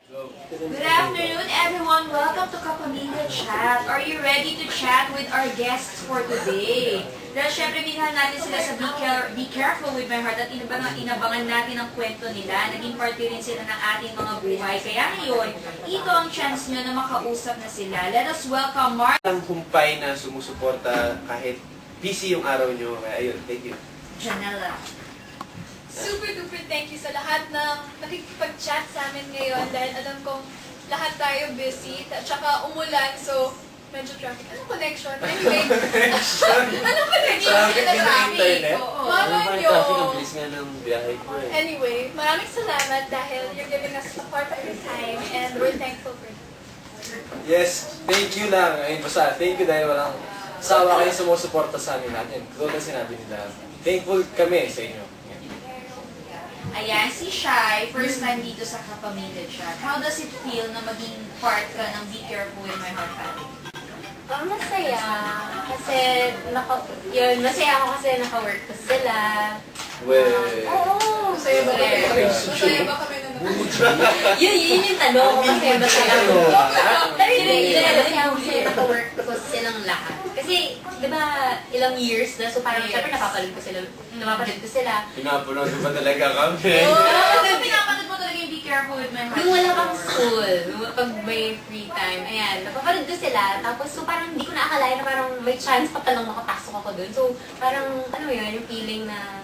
Good afternoon, everyone. Welcome to Kapamilya Chat. Are you ready to chat with our guests for today? Dahil syempre, minahal natin sila sa Be Careful with My Heart at inabangan natin ang kwento nila. Naging party rin sila ng ating mga buhay. Kaya ngayon, ito ang chance nyo na makausap na sila. Let us welcome Mark. Ang humpay na sumusuporta kahit busy yung araw nyo. Kaya ayun, thank you. Janela. Super duper thank you sa lahat ng nakikipag-chat sa amin ngayon dahil alam kong lahat tayo busy at saka umulan so medyo traffic. Anong connection? Anyway, anong connection? Traffic Sa din ng internet? Oo. Mama nyo. Traffic ang bilis nga ng biyahe ko eh. Anyway, maraming salamat dahil you're giving us a part of your time and we're thankful for it. Yes, thank you lang. Ayun, basta, thank you dahil walang sawa kayo sumusuporta sa amin natin. Tulad na sinabi nila, thankful kami sa inyo. Ayan, si Shai, first time dito sa Kapamilya Chat. How does it feel na maging part ka ng Be Careful with My Heart family? Masaya. Kasi, masaya ako kasi naka-work ko sila. Well, Oo, Masaya ba masaya. kami? Masaya ba kami na Yun yung tanong ko kasi masaya ako. Pero hindi, masaya ako kasi naka-work ko silang lahat. Kasi, di ba, ilang years na, so parang syempre napapanood ko sila. Pinapanood ba talaga kami? Kasi pinapanood mo talaga yung Be Careful with My Heart. Nung wala pang school, pag may free time, ayan, napapanood ko sila. Tapos, so parang hindi ko na akalain na parang may chance pa palang makapasok ako dun. So, parang, ano yun, yung feeling na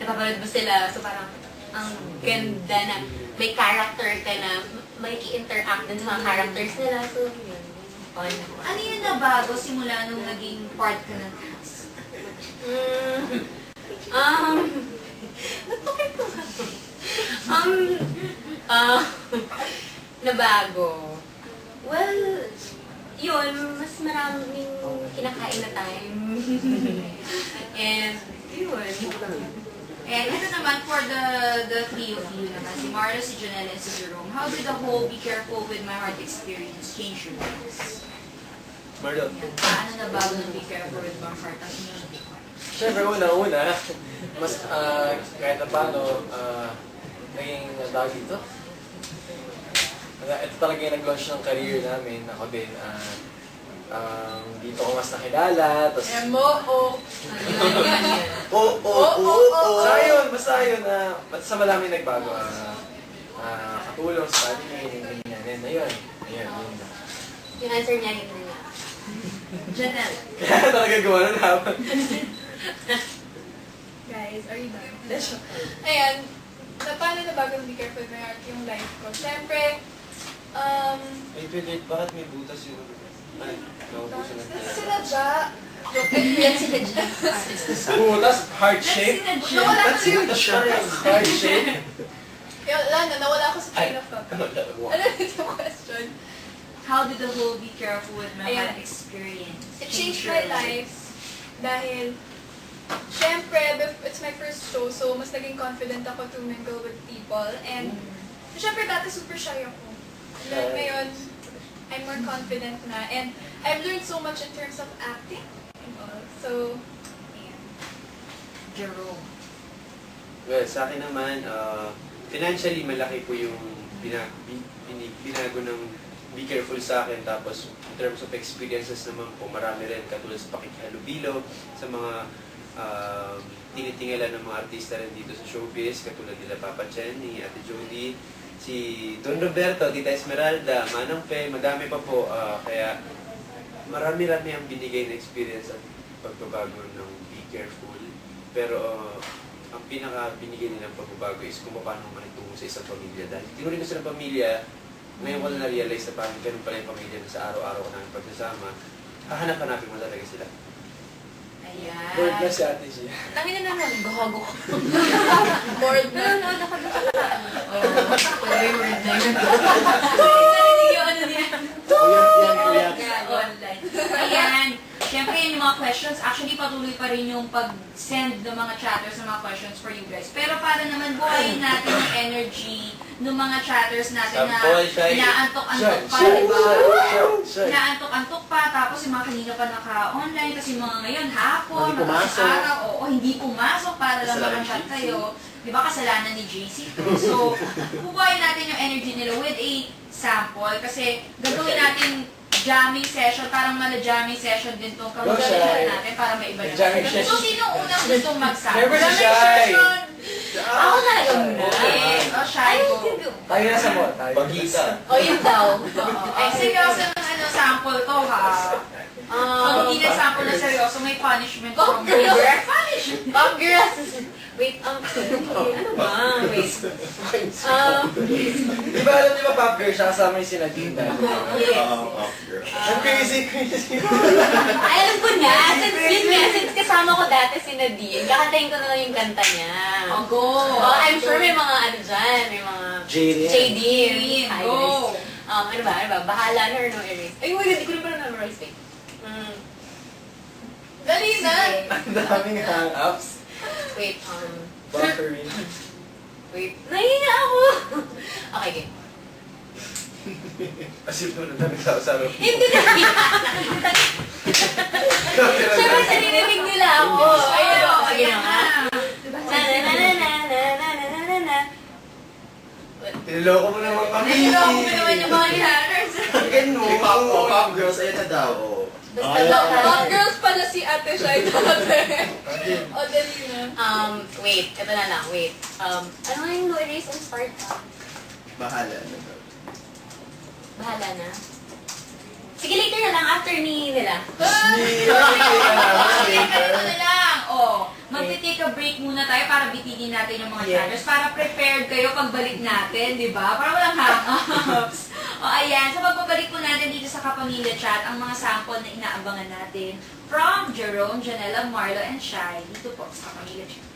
napapanood mo sila. So, parang, ang ganda na may character ka na may i-interact din sa mga characters nila. So, yun. Fun. Ano yung nabago simula nung naging part ka ng cast? Bakit ko ba? Nabago. Well, yun, mas maraming kinakain na time. And, yun. And ito naman for the three of you naman, si Marlo, si Janelle, and si Jerome. How did the whole Be Careful with My Heart experience change your lives? Marlo. Paano nabago ng Be Careful with My Heart ang inyong buhay? syempre una, mas kahit na paano, naging tawag dito. Ito talaga yung nag-launch ng career namin. Ako din, dito ko mas nakilala. Tapos, basta yun, basta maraming nagbago. Katulong sa atin, ganyan. Ayun. Yung answer niya, yun na niya. Janelle. Kaya talaga gawa ng habang. Guys, are you done? Ayan, paano na bago Be Careful with My Heart yung life ko? Siyempre, Wait, bakit may butas yung... Ay, naubusan na tayo. sinadya. Yan sila dyan. Butas, heart shape. Nawala That's kasi yung it, heart shape. nawala ako sa train of thought. Ano yung question? How did the whole Be Careful with My Ayan. Heart experience It changed your my life dahil, syempre, it's my first show, so mas naging confident ako to mingle with people. And, syempre, dati super shy ako. And then ngayon, I'm more confident na. And I've learned so much in terms of acting and all. So, ayan. Jerome. Well, sa akin naman, financially malaki po yung binago ng Be Careful sa akin. Tapos, in terms of experiences naman po, marami rin katulad sa pakikihalubilo, sa mga tinitingilan ng mga artista rin dito sa showbiz, katulad nila Papa Jenny, Ate Jody, si Don Roberto, Tita Esmeralda, Manang Pe, madami pa po. Kaya marami-rami ang binigay na experience at pagbabago ng Be Careful. Pero ang pinaka-binigay nilang pagbabago is kung paano manitungo sa isang pamilya. Dahil tinuloy ko silang pamilya, ngayon ko na na-realize na parang ganun pala yung pamilya na sa araw-araw ko namin pagsasama, hahanap-hanapin mo talaga sila. Ayan. Board na si Ate Gia. Tangin na naman, gahago ko. Bored na. Very word na yun. Narinig yung ano niya. Kuya. Online. Ayan. Siyempre, yun yung mga questions. Actually, patuloy pa rin yung pag-send ng mga chatters ng mga questions for you guys. Pero para naman buhayin natin yung energy ng mga chatters natin na Sample, shy. inaantok-antok pa, Shy, di ba? shy. Inaantok-antok pa, tapos yung mga kanina pa naka-online, kasi yung mga ngayon hapon, Hindi pumasok. araw, oo, hindi pumasok para lang Kasalanan makachat ni JC. kayo. Di ba kasalanan ni JC to? So, kukuhain natin yung energy nila with a sample, kasi gagawin natin jamming session, parang mala-jamming session din itong Go, kagawin Shy. natin para maiba yung Jamming session. So, session. sino unang gustong mag-sample? Never si Jamming Shy. session! Ako talaga muna. Okay, o Shy, Ay, go. sige. Tayo na sa mo. Tayo. Bagita. O, yun daw. Ay, seryoso ng sample to ha. Pag hindi na sample na seryoso, may punishment from me. Punishment! Pop girls! Wait, ano ba? Wait. Di ba alam niyo ba, Pop Girl, siya kasama yung si Nadine dati? Yes. Ang crazy. Ay, alam ko na. Since kasama ko dati si Nadine, kakantayin ko na lang yung kanta niya. Oh, go! Oh, I'm sure may mga ano dyan, may mga Jaden. JD. Hi, Go! guys. Ano ba? Bahala na or no erase? Ay, wait, hindi ko rin pala memorize. Wait. Dali na! Ang daming hang-ups. Wait, Buffering. wait. Nahiya ako! Okay, game. Asip mo na talaga ako sa loob. Hindi na! Siyempre, sinininig nila ako. Ayun, sige na nga. Na-na-na-na-na-na-na-na-na. Tiniloko mo naman kami. Nahiloko mo naman yung mga listeners. Ganun. Pop girls, ayan na daw. Oh. Pop girls pala si Ate Shai dati. O, dali na. Wait, ito na lang, wait. Ano nga yung no erase and start? Bahala na daw. Bahala na. Sige, later na lang, after ni nila. Okay, ganito na lang. Magti-take a break muna tayo para bitigin natin yung mga chatters para prepared kayo pagbalik natin, di ba? Para walang hang-ups. Ayan. So, pagbabalik po natin dito sa Kapamilya Chat, ang mga sample na inaabangan natin from Jerome, Janella, Marlo, and Shai. Dito po sa Kapamilya Chat.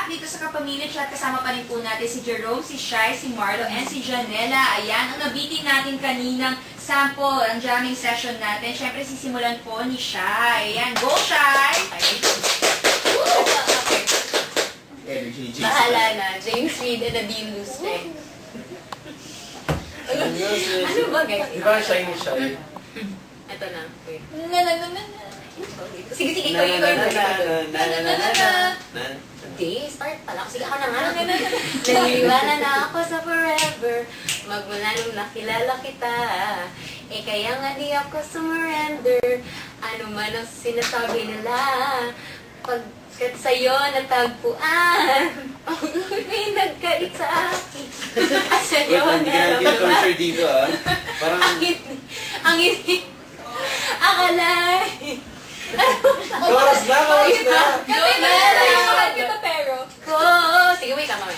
back dito sa Kapamilya Chat. Kasama pa rin po natin si Jerome, si Shai, si Marlo, and si Janela. Ayan, ang nabitin natin kaninang sample, ang jamming session natin. Siyempre, sisimulan po ni Shai. Ayan, go Shai! Energy, Jason. Bahala na. James Reid and Nadine Lustre. Ano ba guys? Di ba siya yung siya? Ito na. Wait. Na. Sige, sige. Na, Ikaw, na, ikaw, na, ikaw. na, na, na, na, na, na. Hindi, start pa lang. Sige, ako na nga. Naniwala na ako sa forever. Magmula nung nakilala kita. Eh, kaya nga di ako sumurrender. Ano man ang sinasabi nila. Pagkat sa'yo natagpuan. May nagkait sa akin. Wait, hindi ka natin torture dito ah. Parang, Ang hindi. Akalay. Oras na, oras na! Kasi mahal kita pero. Ko. Sige, wait, tama.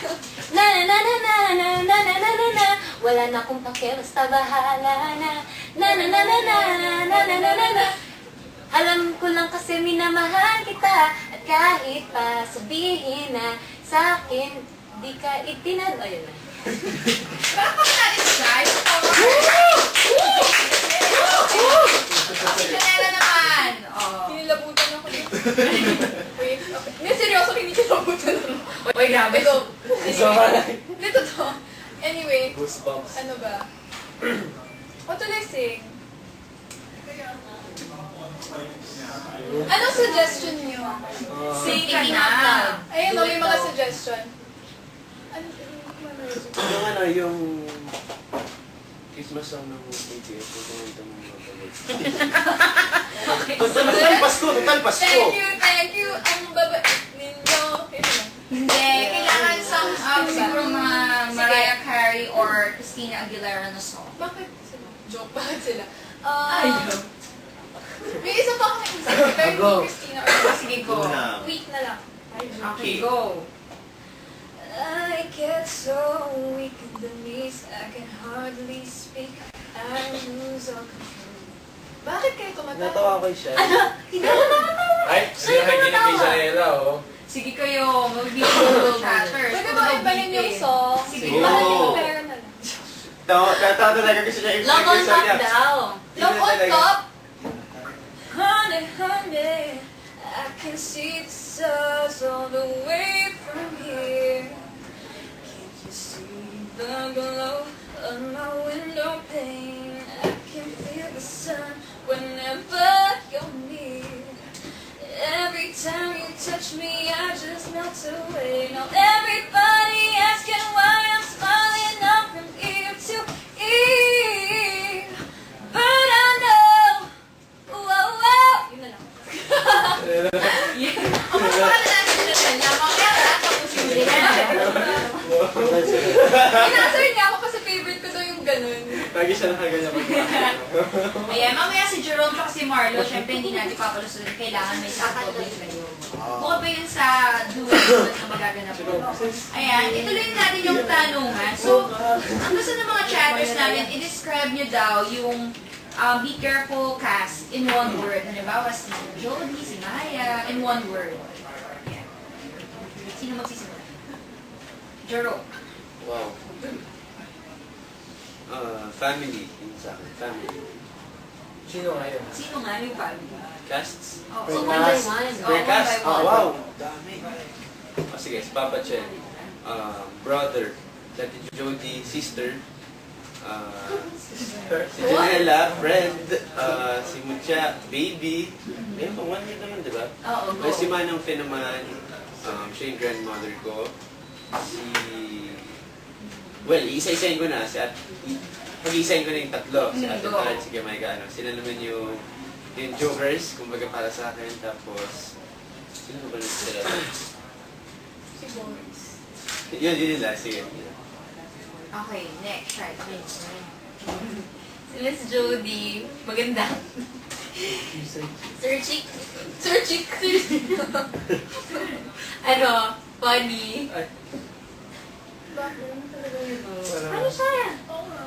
Na na na na na na na na na na na. Wala na akong pake, basta bahala na. Na na na na na na na na na na na. Alam ko lang kasi minamahal kita. At kahit pa sabihin na sa akin, di ka itinad. Ayun na. Bakit natin Shai? Si Janela naman. Oh. Hinilabutan ako dito. Wait, okay. Hindi, seryoso, hinilabutan ako. Uy, grabe. Ito. Sorry. Dito to. Anyway, Goosebumps. ano ba? What will I sing? Anong suggestion niyo? Sing ka Thinking na. out loud. Ayun, may mga suggestion. Ano, yung ano, yung Christmas song ng ATS, kung kumanta mo mga balik. Total Pasko, total Pasko! Thank you. Ang babait ninyo. Ayun na. Hindi, kailangan siguro mga Mariah Carey or Christina Aguilera na song. Bakit sila? Joke, bakit sila? Ayaw. May isa pa akong isip. Pero Go. hindi Christina or Sige, go. Una. weak na lang. Okay, go. I get so weak in the knees, I can hardly speak. I lose all control. Bakit kayo tumatawa? Natawa ko siya. Hindi ako nakatawa. Ay, sinahaginig kay Janela, oh. Sige kayo, mag-video chatters. Pwede ba ibanin yung song? Sige. Bakit Oo. yung pera na lang? Kata talaga kasi siya yung Love on top daw. Love on talaga. top? Honey, honey, I can see the stars all the way from here. Can't you see the glow on my window pane? I can feel the sun whenever you're near. Every time you touch me, I just melt away. Now everybody asking why I'm smiling up from ear to ear. But I know, whoa, whoa. Yun na lang. Ang mas mahal natin na kanya, mamaya tapusin mo na. Inanswer niya ako kasi favorite ko daw yung ganun. Lagi siya nakaganyan mo. Ayan, mamaya si Jerome at si Marlo, syempre hindi natin papalusunin, kailangan may sakot din kayo. Bukod pa yun sa duet na magaganap po. Ayan, ituloy natin yung tanungan. So, ang gusto ng mga chatters namin, i-describe nyo daw yung Be Careful cast in one word. Halimbawa, si Jodie, si Maya, in one word. Ayan. Sino magsisimula? Jerome. Wow. Family, yun sa akin, family. Sino ngayon? Sino nga yung family? Casts? Oh, So, so one by one. Oh, one by Cast? one. Wow! Dami. Sige, si Papa Chen. Brother. Si Ate Jody, sister. Si Janela, friend. Si Mucha, baby. Ayun, pang 1 year naman, di ba? Oo, go. Si Manang Fe naman. Siya yung grandmother ko. Well, isa-isahin ko na. Pag-isahin ko na yung tatlo. Si Ate Go. Tad, si Kamayga, sila naman yung jokers, kumbaga para sa akin. Tapos, sino ba nito sila? Si Boris. Yun nila. Sige. Okay, next. Right. Si Miss Jody, maganda. Sir Chick, Sir Chick. ano, funny. Bakit? Ano talaga yun? Ano siya? Oo nga.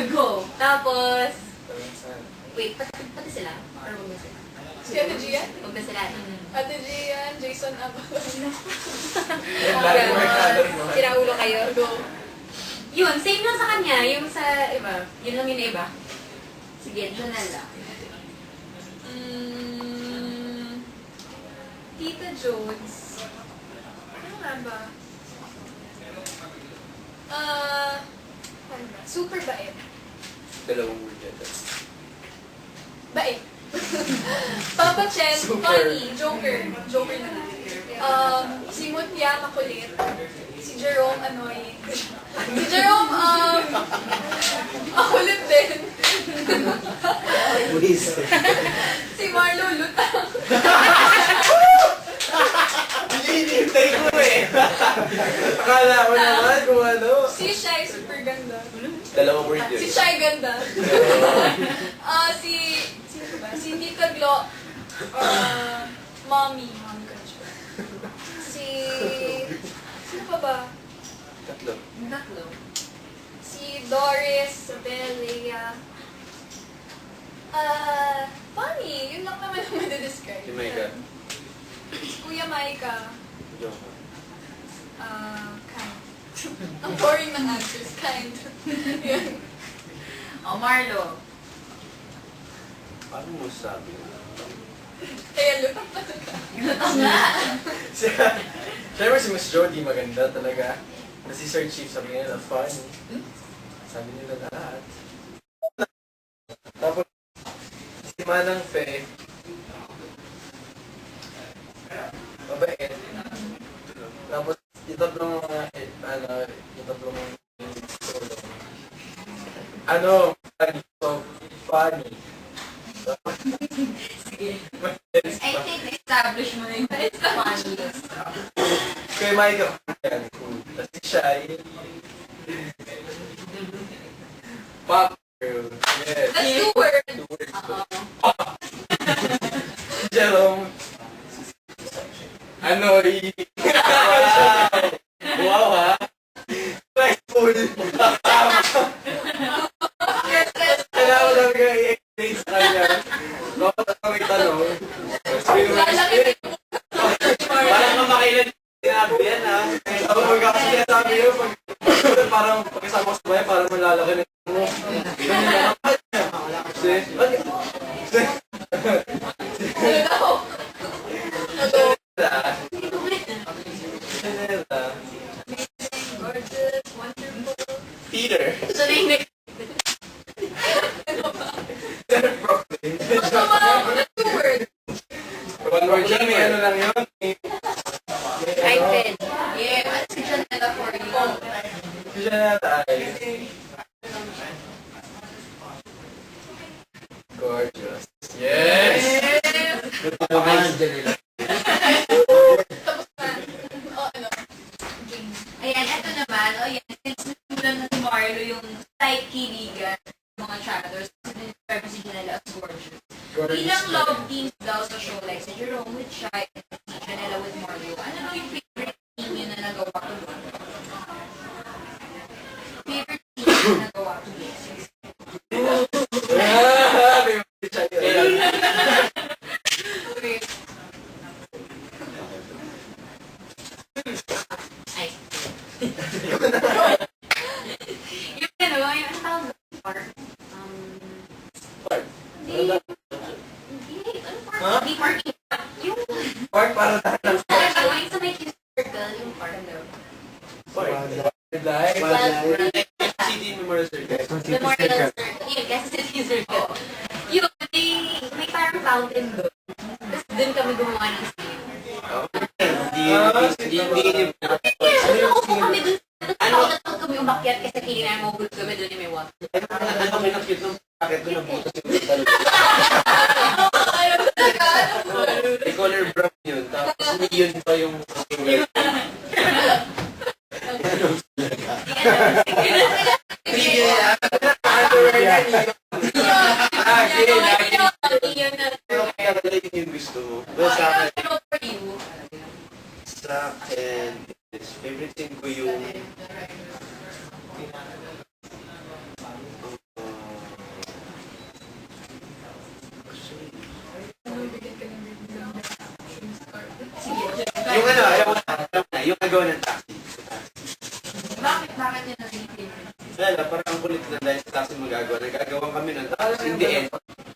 Go. Tapos, wait, pati sila? Or wag na sila? Si Ate Gian? Wag na sila. Ate Gian, Jason Son Avalon. Siraulo kayo. Go. Yun, same lang sa kanya. Yung sa iba. Yun lang yung iba. Sige, Jonella. Tita Jones. Ano nga ba? Ano ba? Super bait. Dalawang word yan. Bait. Papa Chen, Super. funny, joker. Joker na. Si Mutya, makulit. Si Jerome, annoying. Si Jerome, makulit din. Please. Si Marlo, lutang. Hinihintay ko eh. Akala ko naman kung ano. Si Shai, super ganda. Dalawang word yun. Si Shai, ganda. Sino ba? Si Tita Glo, mommy. Mommy ka siya. Sino pa ba? Tatlo. Tatlo. Si Doris, Isabel, Leia. Funny. Yun lang naman ang madidescribe. Si Micah. Si Kuya Maika. Joke. Kind. Ang boring ng answers. Kind. Yun. O, Marlo. Paano mo sabi? Kaya lutang talaga. Siyempre si Miss Jody maganda talaga. Na si Sir Chief sabi nila funny. Sabi nila lahat. Tapos si Manang Fe. Mabait. Tapos yung tatlong mga yung tatlong so funny. I think na-establish mo na yung funny. Kay Micah, yan, cool. Tapos si Shai. Pop girl. Yes. That's two words. Two words. Si Jerome. Annoy. Wow, ha? Stressful. Kailangan ko lang i-explain sa kanya. Bakit ako may tanong? Parang kamakailan sinabi yan, ha? Ako magkakasi sinasabi yun, parang pagkasama ko sa bayan, parang malalaki na mo. Gorgeous, wonderful. Peter. So, na yung next. Brooklyn. That's two words. One word yan, may ano lang yun. iPad. Yeah, what's si Jonella for you? Siya na tayo. Gorgeous. Yes! Tapos na. Ano? Game. Ayan, eto naman. O yan, since nagsulan na si Marlo yung slight kiligan ng mga chapters, sinascribe si Jonella as gorgeous. Ilang love teams daw sa show, like si Jerome with Shai, and si Jonella with Marlo. Ano daw yung favorite team yun na nagawa ko doon? Favorite team na nagawa ko doon? Okay. Ay. Yung ano, yung ano tawag doon? Park. Hindi. Hindi. Ano park? Huh? Hindi parking. Yung Park para tayo. yung sa may circle, yung park. City Memorial Circle. Memorial Circle. Yun, kasi City Circle. Yun, may parang fountain doon. Tapos doon kami gumawa ng scene. Hindi. Upo kami doon. Tapos kami umakyat kasi feeling namin mabulog kami doon yung may water. Ano kinakit nung bakit doon nabutas yung Ano talaga? may color brown yun. Tapos yun pa yung yung gusto mo. Well, sa akin, sa akin, favorite scene ko yung Bigyan ka ng review ng best action star. yung nagawa ng taxi. Bakit yun naging favorite? Wala, parang ang kulit na dahil sa taxi magagawa. Nagagawa kami nun. Tapos in the end,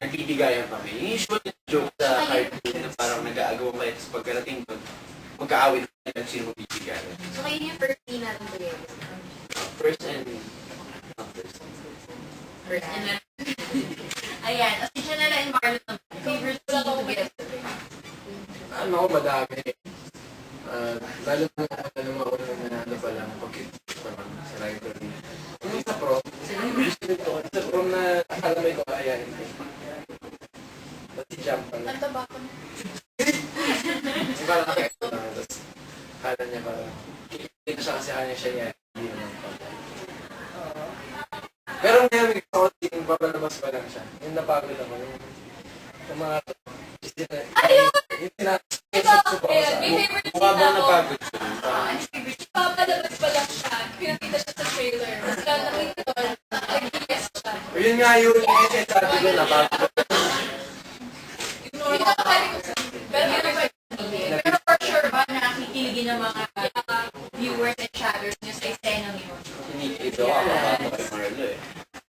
nagbibigayan kami. Yung usual joke sa cartoon na parang nag-aagawa kayo. Tapos pagkarating doon, magka-awit kayo sino magbibigayan. So kayo yung first scene natin together. First and first. First and then, Ayan, as si Janela and Marlon, favorite scene together. Ano ako, madami. Lalo na ano mga unang na ano pa lang, pag-kids pa lang sa library. Yung sa prom, gusto nito ko. Sa prom na akala may ko ayahin ko. Tapos si Jam pa lang. Ang taba ko na. Kasi parang nakakita na. Tapos akala niya parang, dito siya kasi kanya siya niya. Hindi naman pa. Pero ngayon, may kaunting papalabas pa lang siya. Yung napagod ako. Yung mga... Ayun! Yung sinasabi ko Ayan, may sa favorite Mukha scene bang ako. napagod siya? Papalabas pa lang siya. Pinakita siya sa trailer. Tapos nakita ko, nag-yes siya. yun nga yun, yung sinasabi ko napagod. Hindi ka kali ko sa... Pero for sure ba nakikiligin ng mga viewers and chatters nyo sa escenang yun? Ito ako kay Marlo eh.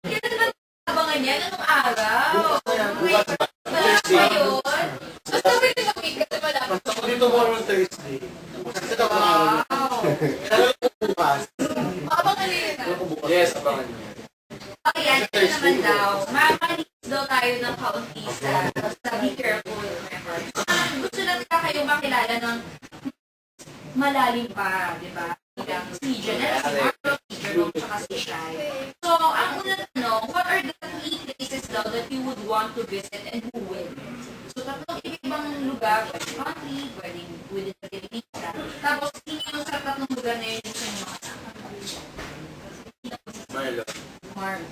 Kailan ba abangan yan? Anong araw? Bukas ba? Thursday yun? Basta pwede mag-week kasi malapit. Basta ko dito tomorrow Thursday. Kasi ito Wow! bukas. Makabangan nila na. Yes, abangan niyo. Ayan, ito naman daw. Makakalis daw tayo ng kaunti sa Be Careful members. Gusto natin ka kayong makilala ng malalim pa, di ba? Bilang si Janelle, si Marlo, si Jerome, tsaka si Shai. So, ang unang tanong, what are the 3 places daw that you would want to visit and who will? So, tatlong ibang lugar, pwede country, pwede within the Philippines. Tapos, sino yung sa tatlong lugar na yun gusto nyo makasama? Marlo. Marlo.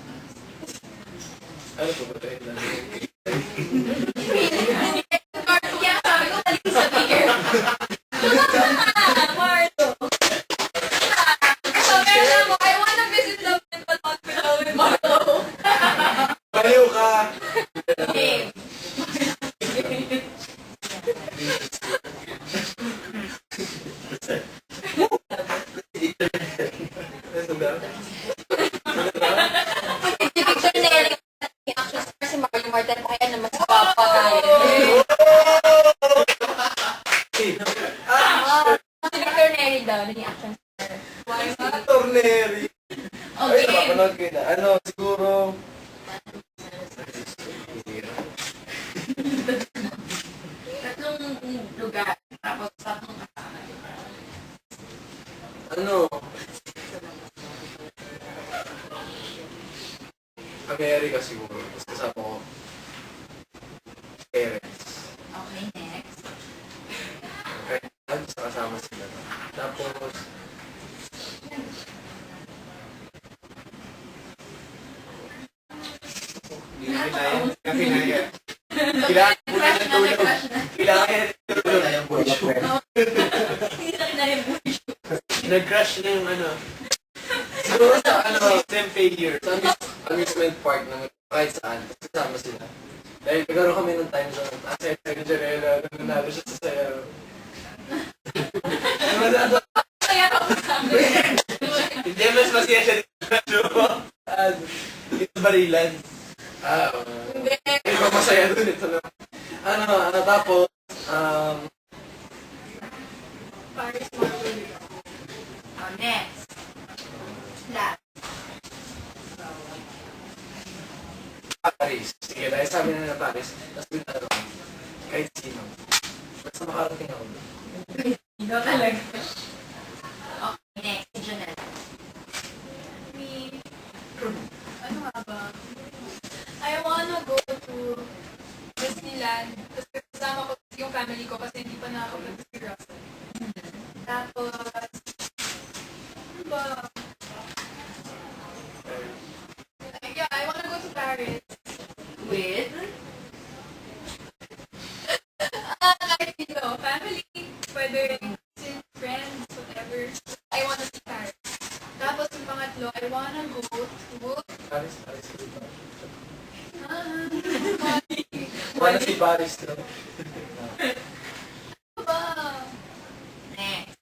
Ano po ba ito? Kaya sabi ko, balik sa beer. Marlo. So, meron ako, I wanna visit Love and Hospital with Marlo. Baliw ka! Okay. Ano ba? si Victor Neri, yung action star si Mario Martin, kaya na mas papa tayo. Si Victor Neri daw, naging action star. Torneri! Ay, Okay. napapanood ko yun na. Ano, siguro... Tatlong lugar. Tapos tatlong kasama. Ano? Amerika siguro. Tapos kasama ko. Parents. Okay, next. Okay. Tapos kasama sila. Tapos... Hindi na kinaya. Kakinaya. Kailangan mo na Crush na, natulog. crush na. Kailangan na natulog. Ayang buhay. Hindi na kinayang buhay. Nag-crush na yung ano. Siguro sa ano... System failure. Sa amusement park naman. Kahit saan. Tapos kasama sila. Dahil nagkaroon kami ng time zone. Kasi sa Janela, nanalo siya sa sayaw. Kaya ako sa amin. Hindi, mas masaya siya dito. Dito barilan. Hindi. Hindi ba masaya dun ito na. Tapos, Paris, Marlo. Oh, next. Last. Paris. Sige, dahil sabi na na Paris, tapos bintanong, kahit sino. Basta makarating ako. Ikaw talaga. Okay, next. Si Janelle. Me. Ano nga ba? I wanna go to Disneyland. Tapos kasama ko yung family ko kasi hindi pa nakakapag-figure out. Tapos, ano ba? Yeah, I wanna go to Paris. With? Kahit dito, family, pwede friends, whatever. I wanna see Paris. Tapos yung pangatlo, I wanna go to... Paris. Ah, Wala si Paris no? ano ba? Next.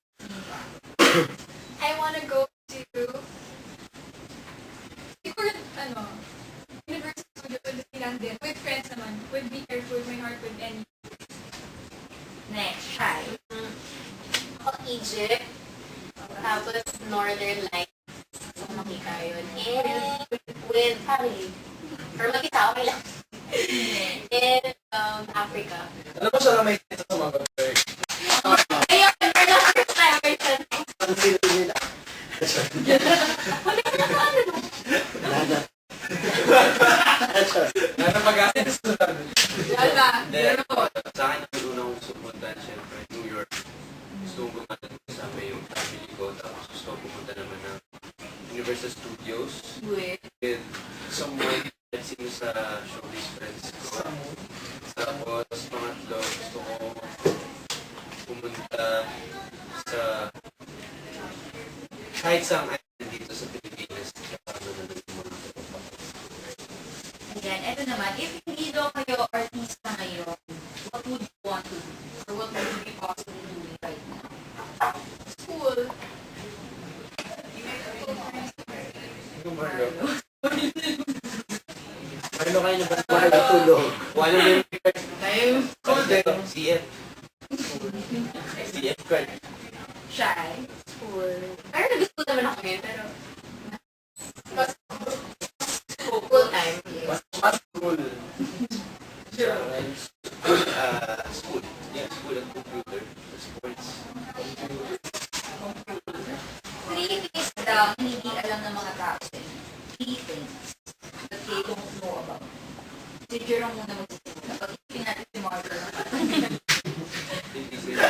I wanna go to siguro, Universal Studios with Disneyland din. With friends naman. With Be Careful, My Heart with Any. Next, try. Ako, Egypt. Tapos, Northern Lights. So, makita yun. And with family. Or mag-isa, okay lang. And Africa. Alam mo siya na may sense sa mga bird. Ayun, for the first time, person. Ang sino nila? Wala na ano. Nana. Nana mag-asin sa Wala. Hindi, sa akin, yung una kong sumunta, syempre, New York. Gusto kong gumana kasama yung family ko. Tapos gusto kong pumunta naman ng Universal Studios. With With someone that sino sa showbiz friends ko. Tapos, pangatlo, gusto ko pumunta sa kahit saan island dito sa Pilipinas. Kasama na ng mga tropa. Ayan, eto naman, if hindi daw kayo artista ngayon, what would you want to do? Or what would you be possibly doing right now? School. Ano kayo na ba natulog? Wala na yung Tayo, CF. CF card. shy. School. Pero nag-school naman ako ngayon, pero full time. Yes. mas cool. School. Yeah, school and computer. Sports. Three things daw hindi alam ng mga tao sa inyo. Three things that they don't know about. Si Jerome muna magsisimula. Pag-isipin natin si Marlon. Hindi sila.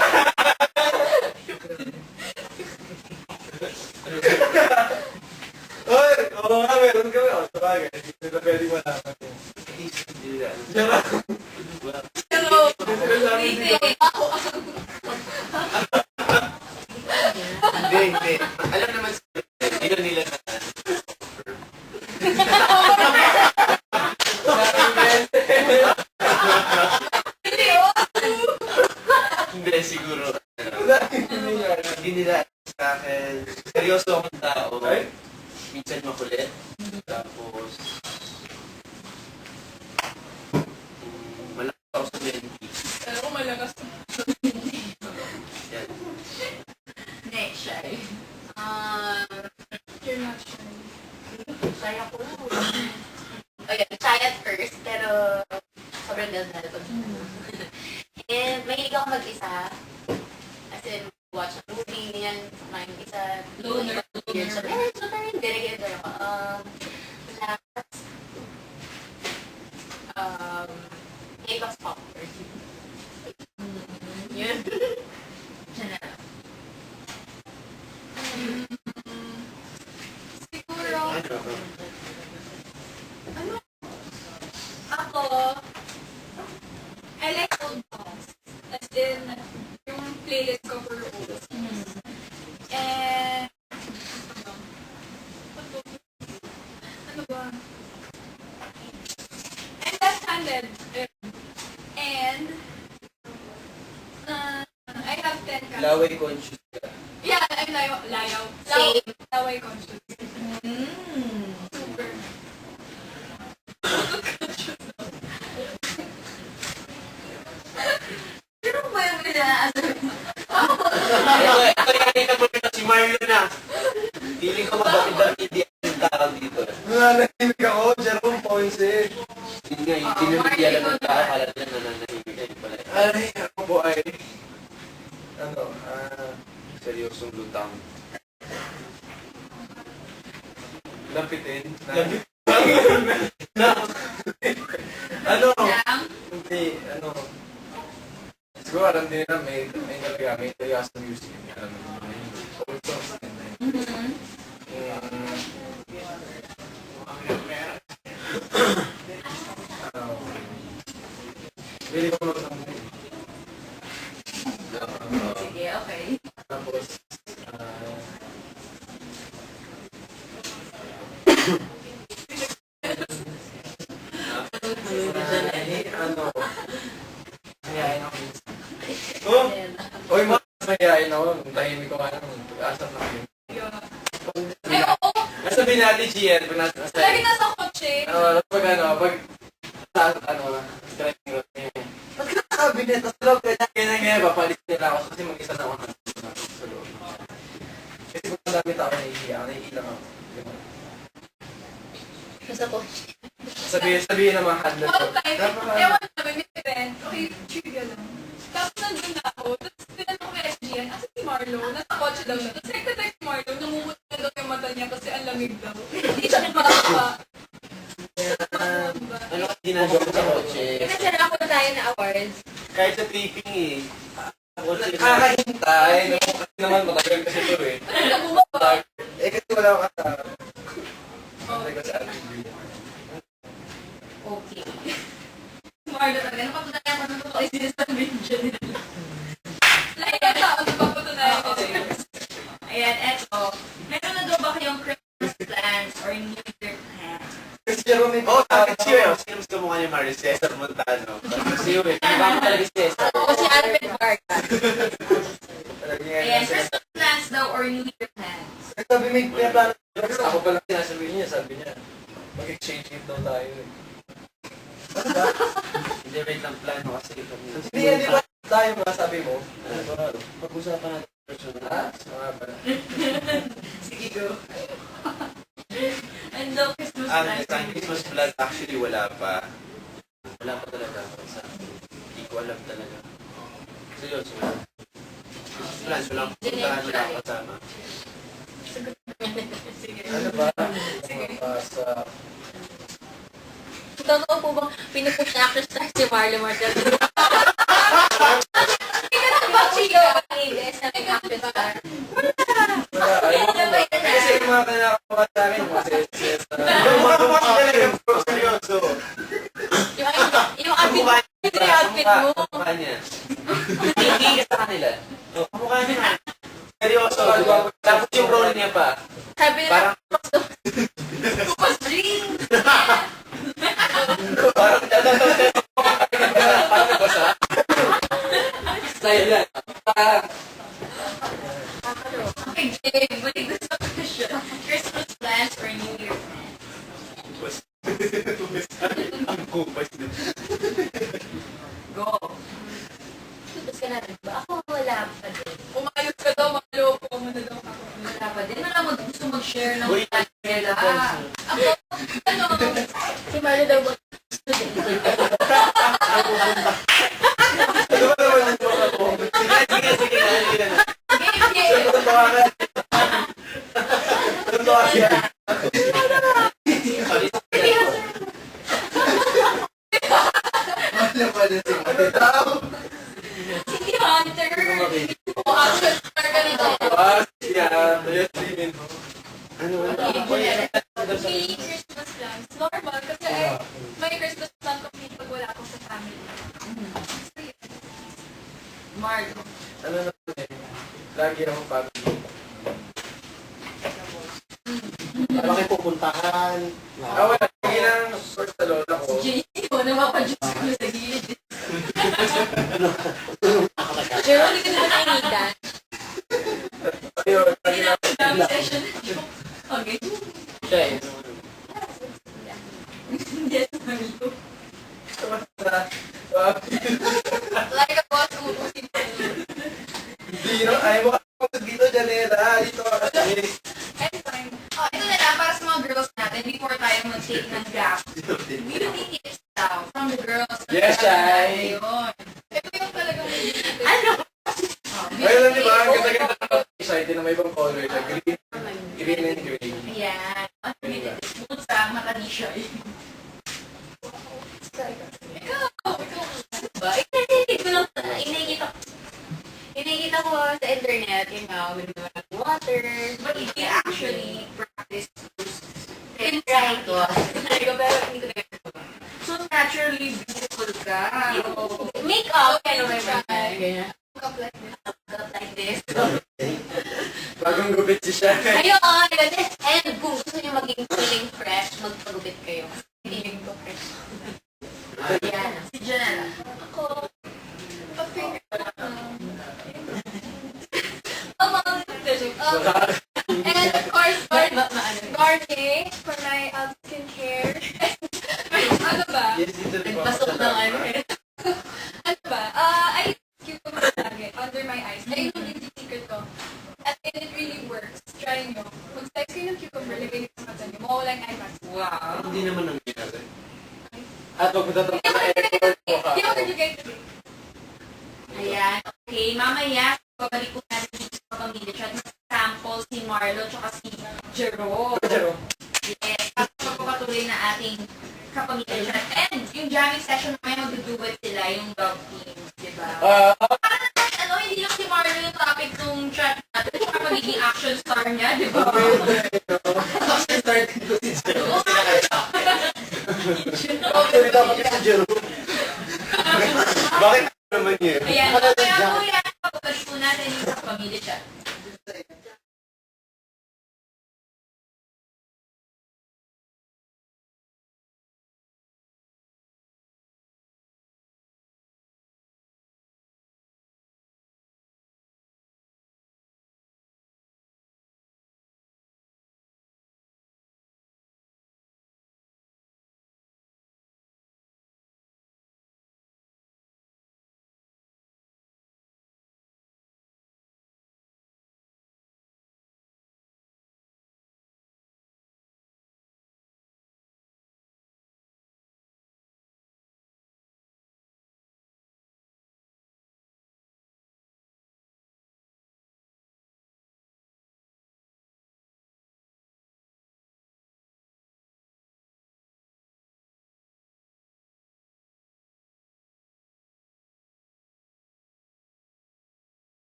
Oy! Oo nga, meron kami. O, sabagay. Hindi na pwede malaman yun. Hindi nila. Diba? Pero, Three things. Hindi. Alam naman sila. Hindi na nila na. Hindi, siguro. Hindi nila sa akin. Seryoso akong tao. Ay? Minsan makulit. Tapos, malakas ako sa menti. alam ko malakas. Yan. Next, shy. You're not shy. Shy ako. Ayan, shy at first, pero sobrang daldal ko. And mahilig ako mag-isa. As in, watch a movie, ganyan, sama yung isa. Loner. Weird siya. Eh, so parang hindi, nag-enjoy ako. Relax. K-box popcorn. Yun. Siya na. Siguro, ako, I like old songs. As in, yung playlist ko for old songs. And, ano ba? I'm left-handed. And, I have 10 cats. Laway conscious ka. Yeah, I'm layaw. Same. Laway conscious. Mm. Super. Sino ba yung pinaasabi mo? Ito yung mo na si Marlon na. Feeling ko mabakit hindi ang tao dito. Nananahimik ako, Jerome Ponce. Yun nga, yung tinumigyan ng tao, kala nila nananahimik kayo pala. Ay, ako po ay, Seryosong lutang. lapitin. Lapit. Jam? Hindi, siguro alam din na may talaga, may talaga sa music. Alam mo, may old songs din na yun. Mm-hmm. Really ko lang ng Sige, okay. tapos, Kayain ako minsan. Oh! Oy, mas mayayain ako, tahimik ko nga lang, pag-asap lang yun. Ay, oo. Sabihin natin, Gian, kung nasa Lagi nasa kotse. Pag driving road niya. Ba't ka sabi nito sa loob, ganyan, papalit nila ako kasi mag-isa na ako sa loob. Kasi kung madami tao, naiilang ako. Ganun. Sa coach. Sabihin ng mga handler ko. One time, ewan namin, may event. Okay, trivia lang. Tapos nandun na ako. Tapos tinanong ko kay SGN, asa si Marlo? Nasa kotse daw siya. Tapos nagtatag si Marlo, namumot na daw yung mata niya kasi ang lamig daw. Hindi siya nakakapa. Ano ka ginagawa sa kotse? Kasi nakapunta tayo na awards. Kahit sa tripping eh. Nakakahintay. Kasi naman matagal kasi ito eh. Nagumaba. Kasi wala akong kasama. Kasi ko sa RTV. Okay. Si Marlo talaga, napapunta tayo ng totoo ay sinasabi niya nila. Lahat ng tao napapatunayan ko sa'yo. Ayan, eto. Meron na daw ba kayong Christmas plans or New Year plans? Kasi Jerome, Oo, bakit siya? Sino mas kamukha ni Maris Cesar Montano? Kasi yun eh. Di ba ako talaga si Cesar? Ako si Alfred Varga. Ayan, Christmas plans daw or New Year plans? Sabi may plano. Ako palang sinasabi niya, sabi niya. Mag-exchange gift daw tayo eh. Hindi, wait ang plano kasi kami. Hindi, di ba tayo mga sabi mo? Pag-usapan natin personal. Mga pala. Sige, go. And daw Christmas plans. Ang Christmas plan, actually wala pa. Wala pa talaga. Hindi ko alam talaga. Seryoso. Christmas plans, walang puntahan, walang kasama. Sige. Ano ba? Mga sa... Totoo po bang pinupush na actress star si Marlo Martel? ABS na may actress star. Kasi yung mga kanakawa sa akin, mga sis. Yung mga kumakain talaga, bro, seryoso. Yung outfit mo. Kamukha niya. Hindi ka sa kanila. Kamukha niya. Seryoso. Tapos yung role niya pa. Sabi nila, Parang Paano ba sa? Style yan. Okay, Jay, balik ko sa question. Christmas plans or New Year plans? Ang kupas din. Go. Tapos ka na rin ba? Ako wala pa din. Umayos ka daw, maloko mo na daw ako. Wala pa din. Wala mo gusto mag-share ng Uy, plans nila. Ako, ano, Si Marlo daw ba? Ano ba naman ang joke ako? Sige na. Game, game. Totoo ka. Totoo ka. Ano pa din si Matitaw? Si Hunter. o action star ka na daw. Yeah. Yes, din. Ano? Hindi Christmas plans. Normal, kasi ay, may Christmas plan kami pag wala ako sa family. So, yun. Marlo. Ano na po eh. Lagi akong family. Parang may pupuntahan. Wala. Lagi lang first sa lola ko. Jay, ikaw na mapadjus ko sa gilid. Pero hindi ka naman nainitan. Ayun. Lagi lang. Dami session. Okay. Siya eh. Yes, Marlo. Like a boss, umuusin ko. Hindi no. Ayaw mo ka dito, Janela. Dito ka kasi. Anytime. Oh, ito na lang para sa mga girls natin before tayo mag-take ng gap. Beauty tips daw from the girls. Yes, Shai. Ayun. Ito yung talagang Ano? Oh, Ayun, di ba? Ang beauty ganda-ganda ng excited na may ibang color. Siya. Green. Green and gray. tips. Yan. Ang beauty tips. Bukod sa mata ni Shai. Ba? Inakita ko sa internet, yung uminom naman ng water. But if you actually practice those Try tips, ko. Try ko, pero hindi ko na so naturally beautiful ka. Make-up, ano may ganyan. cup like this. Makeup like this. Bagong gupit si siya. Ayun, ganun. And kung gusto niyo maging feeling fresh, magpagupit kayo. Feeling ko fresh. Ayan. Si Janela. Ako, Pag-finger And of course, Maano. Garnier for my skincare. Ano ba? Yes, dito rin po ako Nagpasok sa ng ano tama. eh. Ano ba? I use cucumber lagi under my eyes. Ayun yung beauty secret ko. And it really works. Try nyo. Mag-slice kayo ng cucumber, lagay nyo sa mata nyo. Mawala yung eye mask. Wow. Hindi naman nangyayari. At huwag magtatrabaho sa airport mo ka. Hindi ako nag-gay today. Ayan. Okay, mamaya, babalik po natin dito sa pamilya chat. Sample si Marlo tsaka si Jerome. Yes, pagpapatuloy na ating kapamilya chat. And yung jamming session naman, mag-duet sila, yung love teams, di ba? Ano, hindi lang si Marlo yung topic ng chat natin, tsaka magiging action star niya, di ba? Kasi starting ko si Jerome. Oo. Actually, dapat si Jerome. Bakit naman yun? Ayan, kaya po yan, pagpapalik po natin yung sa pamilya chat.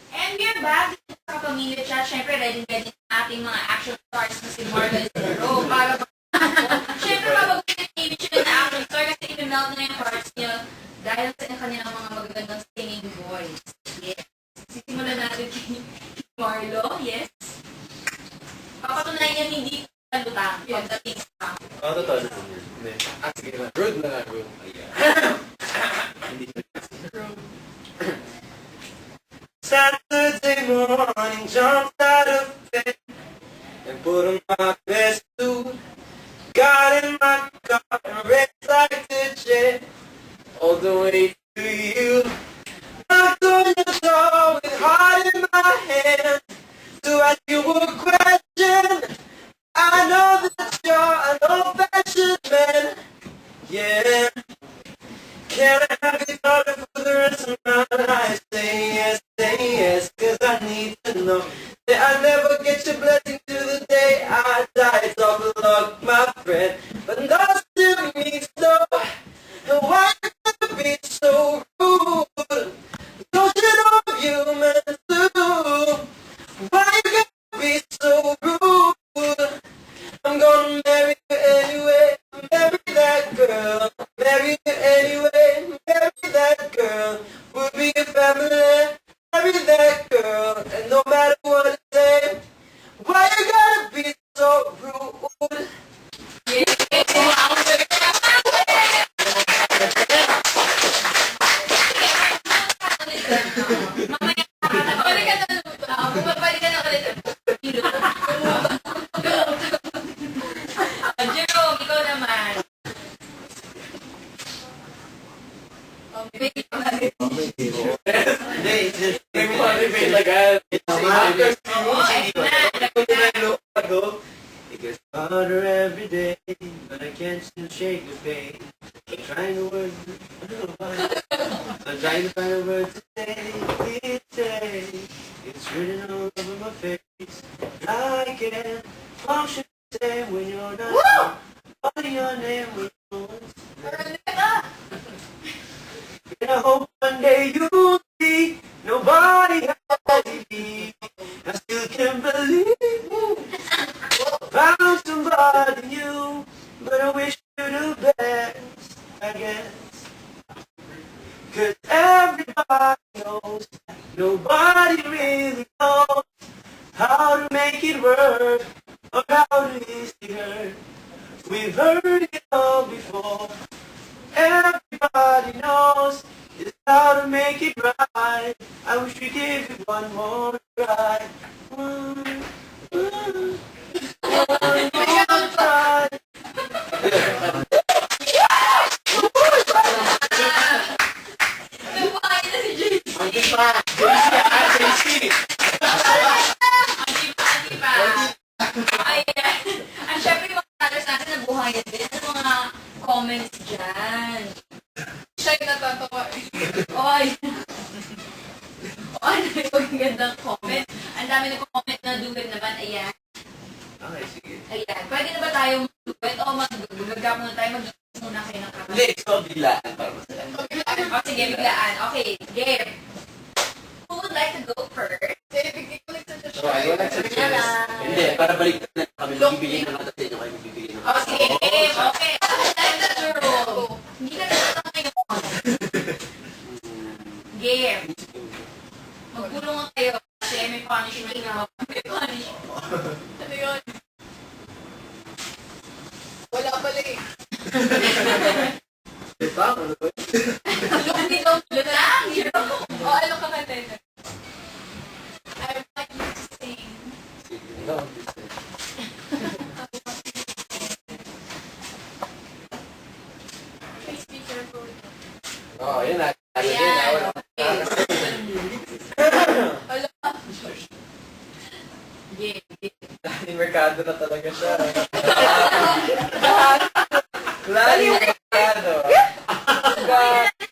And we're back sa kapamilya chat. Siyempre, ready na ating mga action stars na si Marlo and si Jerome. Para siyempre, mabagay siya na action star kasi i-melt na yung hearts niya dahil sa kanilang mga magagandang singing voice. Yes. Sisimulan natin kay Marlo. Yes. Papatunayan niya hindi kalutang pagdating sa Oo, totoo naman yun. Hindi. Sige na. Rude na lang, rude. Hindi. Saturday morning, jumped out of bed and put on my best suit. Got in my car and raced like a jet all the way to you. Knocked on your door with heart in my hand to ask you a question. I know that you're an old-fashioned man. Yeah. Can I have your daughter for the rest of my life? Say yes, cause I need to know that I never get your blessing to the day I die. It's all the luck, my friend, but that still means no. And why you gotta be so rude? Don't you know I'm human too? Why you gotta be so rude? I'm gonna marry you anyway, marry that girl, marry you anyway, marry that girl. We'll be a family, marry that girl, and no matter what I say, why you gotta be so rude? mamaya Balik ka na luto. Bumabalik ka na ulit. Jerome, ikaw naman. Hindi, it's just... May mga reveal agad. Oo, ayun na. It gets harder every day, but I can't still shake the pain. I'm trying to work, I'm trying to find a word to say. It's written all over my face. I can't function the same when you're not. What your name when you're not. And I hope one day you'll see nobody has me. I still can't believe found somebody new, but I wish you the best, I guess. 'Cause everybody knows nobody how to make it right. I wish we gave it one more try. One more try. Nabuhay na si JC. Hindi pa. JC. Hindi pa. Ayan. Ang syempre yung mga colors natin nabuhayan din. Ano mga comments dyan? Siya yung natatawa eh. Oy! Ano yung magandang comment? Ang dami nag-comment na duwid naman. Ayan. Okay, sige. Ayan. Pwede na ba tayo mag-duwid o mag-gagap muna tayo? Mag-duwid muna kayo ng kapatid. Hindi, ikaw biglaan para masaya. O sige, biglaan. Okay, game. Who would like to go first? Kasi bigay ko nagsusuggest. So, I will accept Tara. Hindi, para balik na kami. Magbibigay ng kata sa inyo kayo magbibigay ng O sige, game. Okay. That's the rule. Hindi ka natatang ngayon. Game. Magpulong nga kayo kasi may punishment na may punishment. Ano yun? Wala pala eh. Diba? Ano ba? Hindi daw lang. O ano ka kanta? I would like you to sing. No. Please be careful. Oh, yun na. Ayan. Wala. Game. Dating merkado na talaga siya. Dating merkado.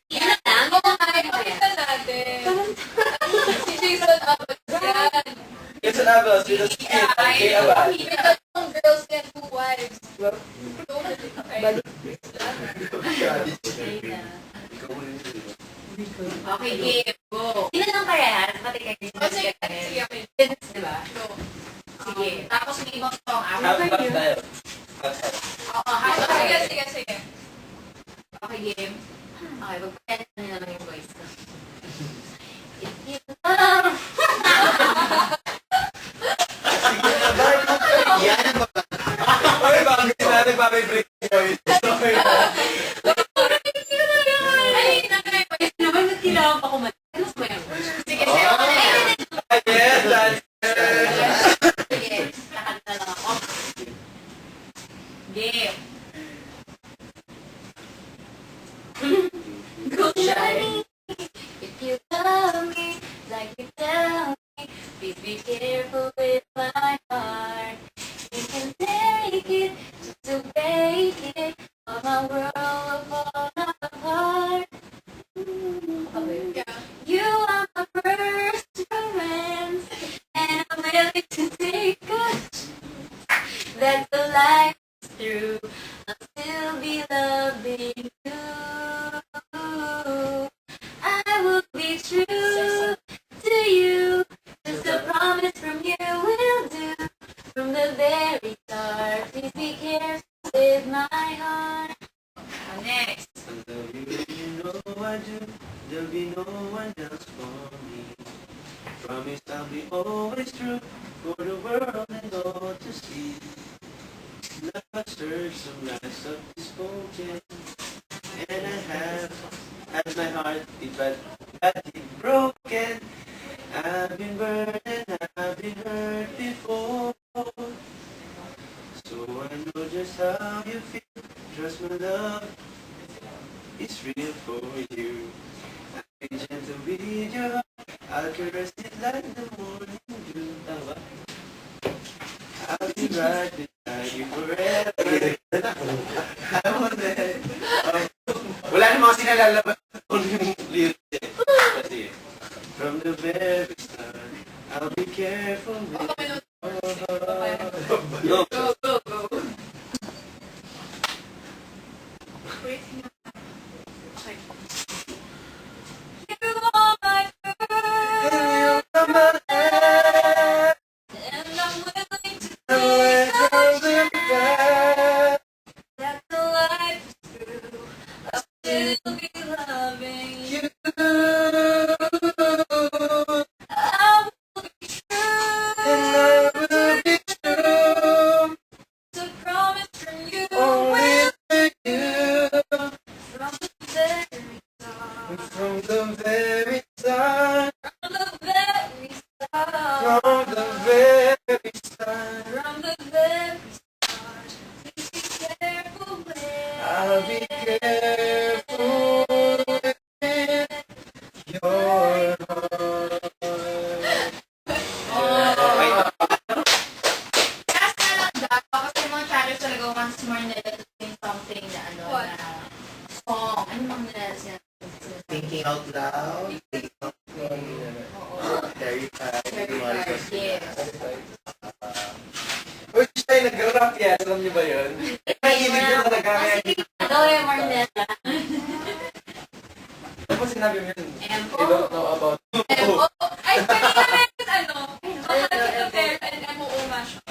Yan na lang. Oo, pakita natin. Si Jason Abbott yan. It's an Abels with a skin. Okay, Abel. May tatlong girls yan, 2 wives. Okay, game. Go. Hindi na lang parehas. Pati kayo. Oh, sige, sige, okay. Dance, di ba? Go. Sige. Tapos may ibang song Half after. back tayo. Oo, Sige, hashtag. sige, sige. Okay, game. Okay, magpapalala nyo naman yung voice ko. If you love... Yan ang mga. Okay, bakit natin pa may break voice? Okay. Ay, nakakaya naman nagtirawan pa ko man. Ano ba yun? Sige, sige. Okay. Yes, that's Sige, kakanta lang ako. Game. Go shining. If you love me, like you tell me, please be careful with my heart. You can take it, just to break it, or my world will fall apart. Yeah. You are my first romance, and I'm willing to take a chance that the life is through. I'll still be loving you. I will be true to you. Just a promise from you will do. From the very start, please be careful with my heart. Next. You know I do. There'll be no one else for me. Promise I'll be always true for the world and all to see. Love serves some lies of spoken, and I have as my heart is badly broken. I've been burned and I've been hurt before, so I know just how you feel. Trust my love, it's real for you. I'll be gentle with your heart. I'll caress it like the morning dew. Tama ba? I'll be right beside you forever. I want it. Wala namang sinalalabas kung yung lyrics eh. Kasi, from the very start, I'll be careful with Go, No. go, go. Wait. Okay. You are my first, and I'm willing to take a chance that the life is through. I'll still be loving you. I very start, From the very start. from the very start, From the very start. Please be careful when I'll be careful with your heart. Last na lang daw, kasi mga challenge talaga once more nila to sing something na ano, What? na song. Ano bang nila siya? Thinking out loud. Terrified. Marcos. Yes. Uy, siya nag-rap yan. Alam niyo ba yun? Nakikinig yun na nag-rap. Ano yung Marnella? Ano ba sinabi mo yun? M. I don't know about Ay, kanina meron ano? Mahal Fair and MOO mashup.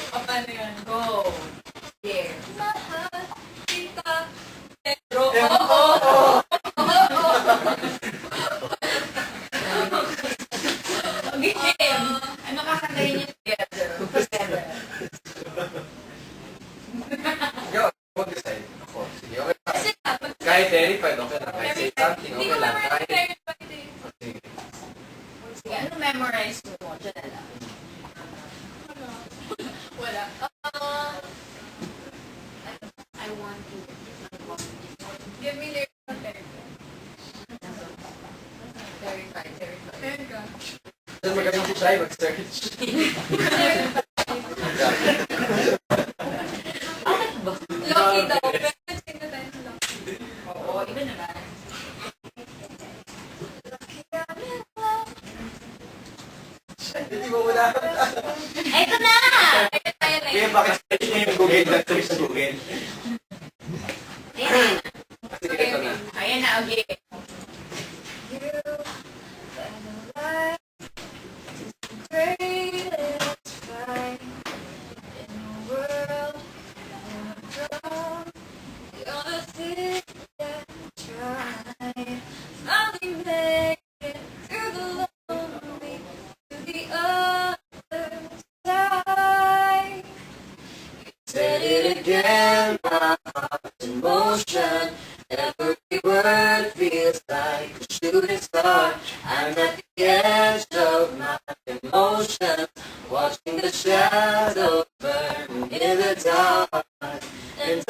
O, paano yun? Go. There. Mahal kita Pedro. Okay. Ano kakantayin niyo together? Together. Ikaw, mag-decide. Ako. Sige, okay. Kasi dapat Kahit terrified, okay lang. Kahit say something, hindi okay ko lang. naman Kahit... verified eh. Sige. Sige, ano memorize mo? Diyan na lang. Wala. I want to. Give me lyrics on Terry. Terrified, terrified. Meron ka? Diyan magaling si Shai, mag-search. Lucky daw. Pero sing na tayo sa Lucky. Oo, iba naman. Hindi mo wala. Ito na! Ayun tayo na Kaya yun. bakit search niyo yung Google na search sa Google? Ayan. Sige, ito na. Ayan na, okay. Greatest fight in the world. Gonna sit and try. Finally make it through the lonely to the other side. Said it again, my heart's in motion. Every word feels like a shooting star. I'm at the edge of my emotions, watching the shadows burn in the dark. And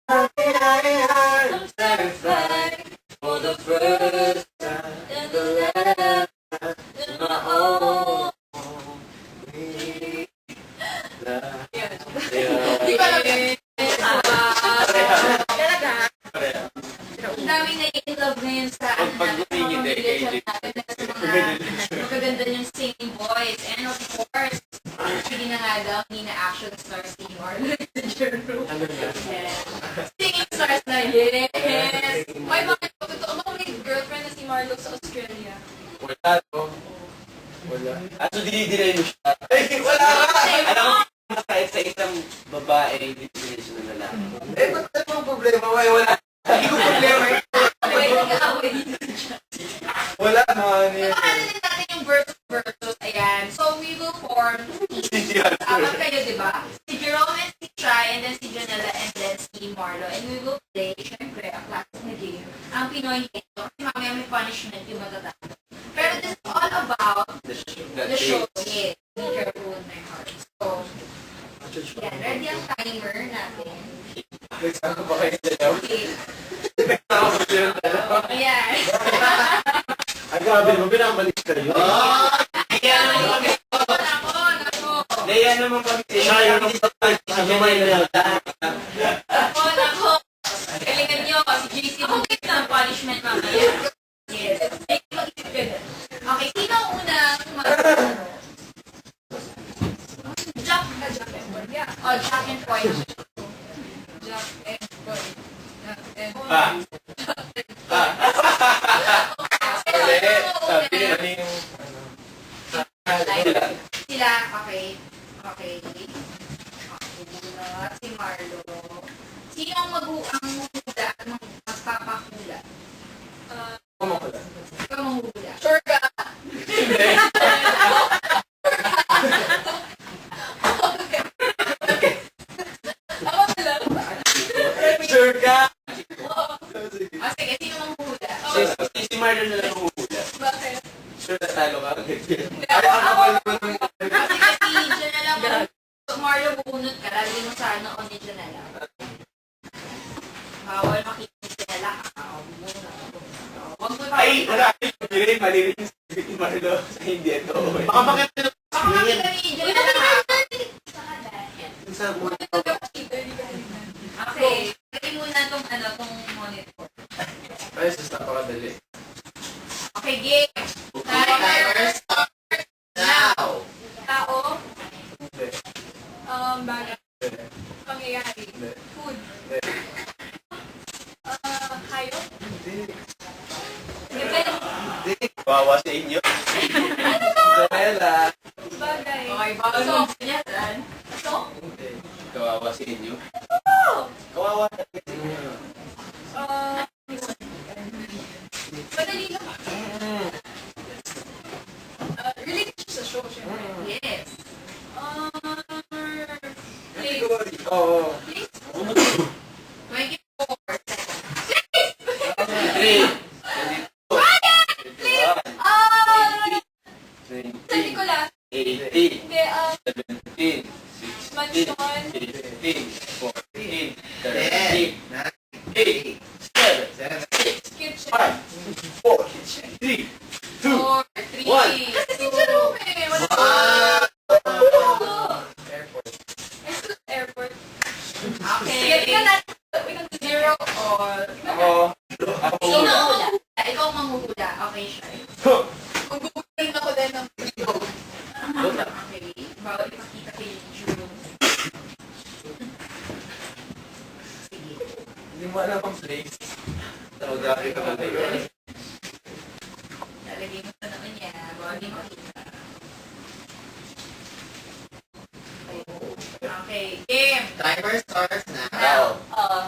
I'm terrified for the first time in the last in my own Di ba lang? Talaga? Ang daming na-in-love ngayon sa Pag lumingid eh, kay village natin na sa mga magaganda niyang singing voice. And of course, hindi na nga daw, hindi na action star si Marlon Jerome. Singing stars na, yes! Ay, bakit po? Totoo ba may girlfriend na si Marlo sa Australia? Wala to. Wala. Aso dinidinay mo siya. Ay, wala ka! Alam mo, kahit sa isang babae, hindi siya na lalaki. Eh, ba't ang problema? Wala. Hindi ko problema. Away, nag-away dito. Wala naman So, yun. paano natin yung versus? Ayan. So, we will form teams. Apat kayo, di ba? Si Jerome and si Chai, and then si Janela, and then si Marlo. And we will play, syempre, ang classic na game. Ang Pinoy game. Kasi mamaya may punishment yung matatalo. Pero this is all about the show. Yes. Be careful with my heart. So, yan. Ready ang timer natin. Nagsama ba kayo sa inyo? Okay. Nagsama ba kayo sa inyo? Ayan. Ay, grabe mo, pinamalis kayo. Ayan naman kami. Nako. Ayan naman kami. Siya yung ano may nalala. Nako. Galingan nyo. Si JC bukit ng punishment mamaya. Yes. Mag-isip ka na. Okay, sino ang unang Jack and Boy. Yeah. Oh, Jack and Boy. Jack and Boy. Jack and Boy. Uli, sabi niya na yung... Sila, okay. Okay. At si Marlo. Sino ang maghuhula at magpapahula? Kumakula. Ikaw manghula. Sure ka? Hindi. Ako na lang. Sure Marlon na lang humuhula. Bakit? Sure, natalo ka agad yan. Hindi, ako. Kasi ninja na lang. Kung Marlo, bukunot ka. Lagi mo sa ano, o ninja na lang. Bawal makikinig ka na lang. Huwag mo pa. Ay, marami. Hindi, mali rin yung sabi ni Marlo sa hindi ito. Baka bakit Baka makita ni ninja na lang. sa muna? Okay. Gawin muna itong ano, itong monitor. Ay, sus, napakadali. Okay, game. Timer start now! Tao, Hindi. bagay, Hindi. pangyayari, Hindi. food, Hindi. hayop, Hindi. event, Hindi. Kawawa sa inyo. Isabela. bagay, Okay, bawal So, mo niya. so, Hindi. Kawawa sa inyo. oh, Kawawa. madali lang. Related siya sa show, syempre. Yes. Place, Oo. place, 24 seconds. 3. San Nicolas, 18. hindi, 17. 16. Mansion, 15. 14. 10, 13. 8. 7. 6. kitchen, 5. 4. 3. 2. 4, 3, One. kasi si Jerome eh, wala Airport. airport. Okay. Sige, tingnan natin. Wait, ang 0 all. Ako. Ako. Sino hula? Ikaw manghuhula. Okay, Shai. Mag-googling ako din ng Okay. Bawal ipakita kay Juro. Sige. Hindi mo alam ang place. Geography ka man tayo. Lalagay mo sa naman niya. Bawal di makita. Okay. Game. Timer starts now. Now, Oo.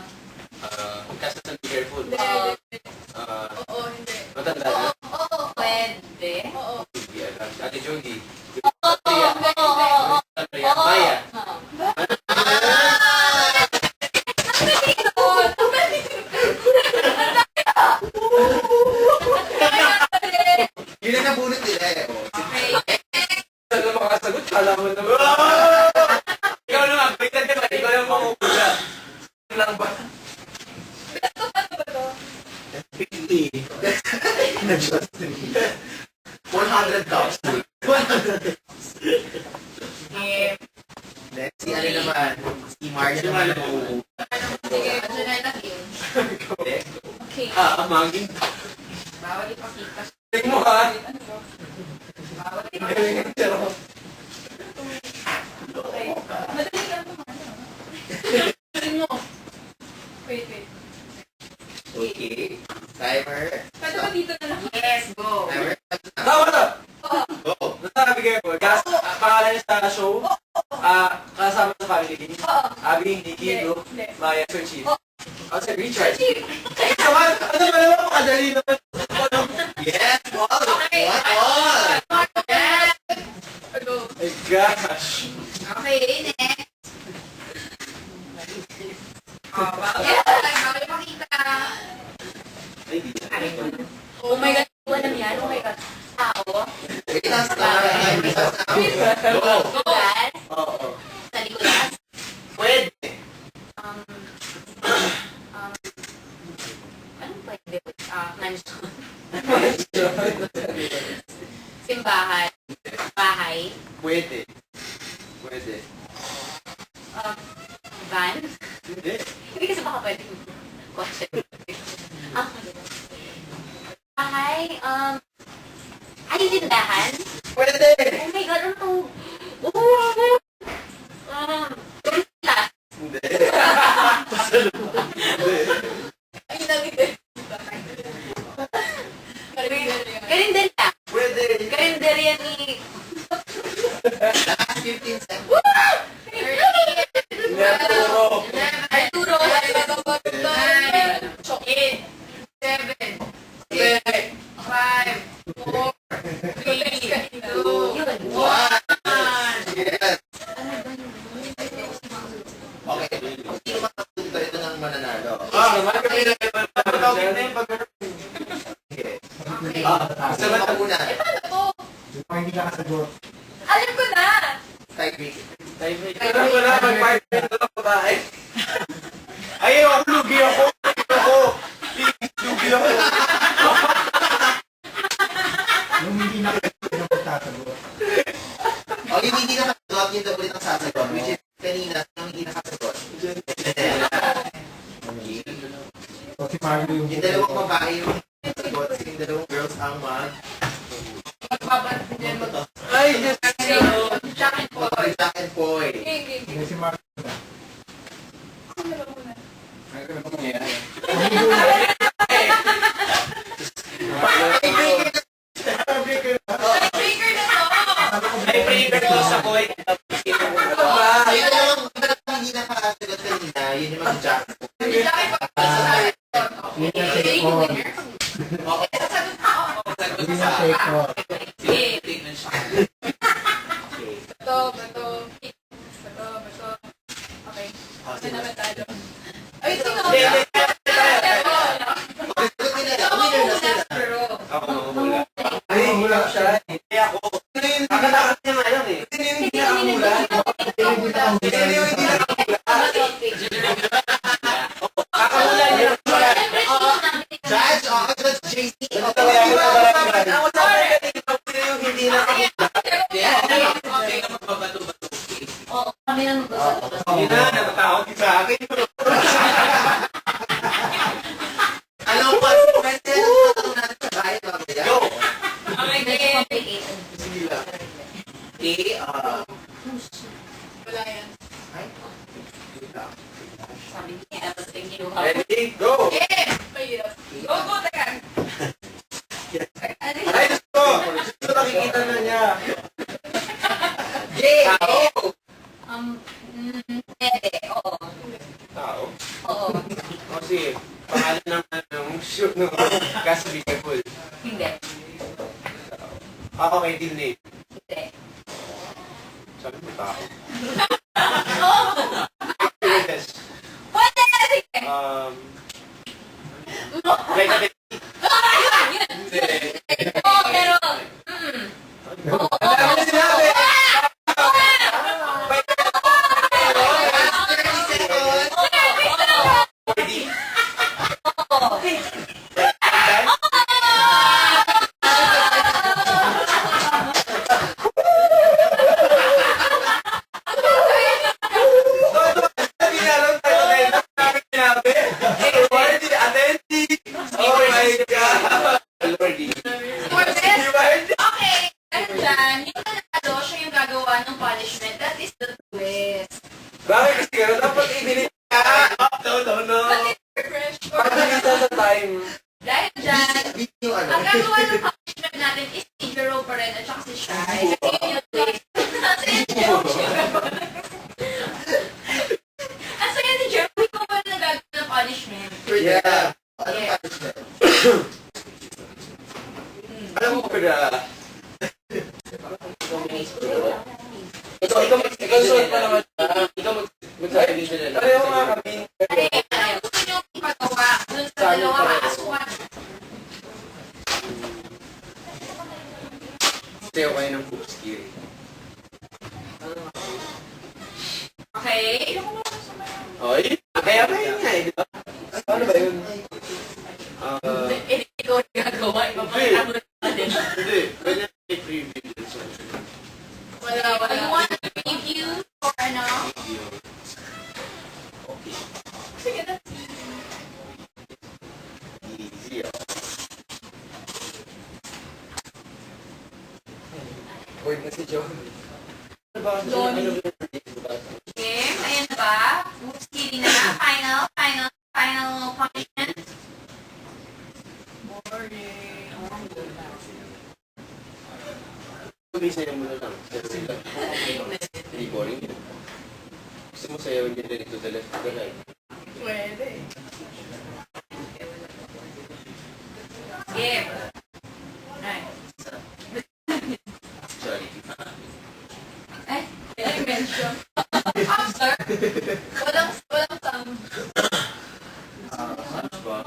kasi be careful. Hindi. Oo, hindi. Matanda na. Oo. Pwede. Oo. Hindi alam. Ate Jody. Oo. Maya. Yun ang nabunot nila eh. Oh. Okay. Saan na makasagot? Kala mo na ba? Ikaw naman, baliktad ka ba? Ikaw lang manghuhula. Ano lang ba? Ano ba to? 50. Na-Justin. 100,000. 100,000. Game. Next, si ano naman? Si Marge naman. Sige. Ano na lang game. Okay. Amagin. Bawal ipakita. Tingin mo ha? Ano ba? Bawal Ang ipakita. galing ng Jerome. Okay. Madali lang ito. Tingin mo. Wait. Okay. Timer. Pwede ba dito na lang? Yes, go. Timer starts now. Tama na! Go. Nasabi kayo po. Pangalan niya sa show. Kasama sa family. Abing, Nikki, Luke, Hindi. Maya, Sir Chief. Ako si Richard. Ano ba naman? Makadali naman. Yes, ball. Okay. What ball? Go. My gosh. Okay, next. Oh, bawal ipakita. Ay, di na. Oh my God, alam yan. Oh my God. Tao. Wait, last time. Timer starts now. Go. Lugar. Oo. Sa Nicolas. Pwede. Anong pwede? Mansion. Simbahan. Bahay. Pwede. Pwede. Van. Hindi. Hindi kasi baka pwede. Kotse. Bahay. Ay, tindahan. Pwede. Oh my God, ano to? Class. Hindi. Ay, nalagay. Karinderya. Pwede. Karinderya ni... Last 15 seconds. Arturo. Arturo. 8, 7, 6, 5, 4, 3, 2, Yun. 1. Yes. Okay. Kung sino makapunta ito ng mananalo. Naman kami na naman. Okay. Okay. Sabat ka muna. Paano to? Hindi ka kasagot. Alam ko na! Tiebreaker. Wala, mag-partner na babae. Ayaw, ako, lugi ako. Lugi ako. Yung hindi na kasagot na magsasagot. O, yung hindi nakasagot, yun daw ulit ang sasagot. Which is, kanina, yung hindi nakasagot. O si Mario yung Yung dalawang babae yung sasagot, yung dalawang girls ang Magbabat din mag... Ay, Diyos ko. Jack and Boy. Jack and Boy. Game. Yung si Mario na. Sino ba muna? Ano ba mangyayari? Breaker na to! Ay, favorite ko sa boy. Yung dalawang hindi nakasagot kanina, yun yung mag-Jack. Jack and Boy. Yun yung take on. Okay. Sasagot ako. Yun yung take on. Bato. Okay. Saan naman tayo? Ay, sino? Ako muna, pero... Ako mamula. Ay, mula siya. Hindi ako. Nakatakas niya nga yun eh. Sino yung hindi nakamula? Sino yung hindi nakamula? Kakamula niya. Judge? Okay, that's JC. Ako sabi kanina, sino yung hindi nakamula? Oo, kami nang magbabato. Hindi na, natatakot ka sa akin. Alam mo, kasi ano tatanong natin sa bahay, mamaya? Go! Medyo complicated. Sige lang. Wala yan. Ay, wait lang. Sabi niya, thank you. Ready? Go! Eh! Mahirap. Go, takan. Ano yun? Ay, gusto! Gusto nakikita na niya. Yeah! Tao! Pwede, oo. Tao? Oo. O sige, pangalan ng shoot ng Gas Be Careful. Hindi. Ako kay Team Nate. Hindi. Sabi mo tao. Oo! Actresses. Pwede! Sige! Like a bit. Hindi. Oo, pero... Ano na sinabi? Last 30 seconds. Ready? Sabi nga lang tayo dahil namin sinabi. Lordy, attentive. Oh my God. Lordy. Gorgeous. Lordy. Okay. Dahil dyan, yung nanalo, siya yung gagawa ng punishment. That is the twist. Bakit kasi gano'n? Dapat ibinit ka. No. Fresh. Pagkakita sa time. Dahil dyan, Beat yung ano. ang gagawa ng punishment natin is si Jero pa rin at saka si Shai. Kasi yun yung twist. Kasi yun yung Jero. Ang saya ni Jero, ikaw pa rin nagagawa ng punishment. Yeah. Ano Yeah. punishment? Alam mo pala. Ikaw suot pa naman. Ikaw magsabi din sila. Pareho nga kami. Ay, ano gusto niyo ipagawa dun sa dalawa kaasuhan? Sayo kayo ng poop skill. Okay. Oy? Kaya ba yun nga eh, di ba? Paano ba yun? Ikaw yung gagawa, ipapakita mo na din. Hindi. Pwede na may preview dun sa Wala. You want to preview or ano? video. Okay. Sige na. Easy ah. Word na si John. Ano ba? John. Ano ba? Game, ayan na ba? Oops, kidding na. Final punishment. Boring. Sabihin mo na lang. Hindi boring yun. Gusto mo sayaw niya din to the left to the right. Pwede. Game. Right. Sorry. Ay, mention. After. Walang sound. Ano ba?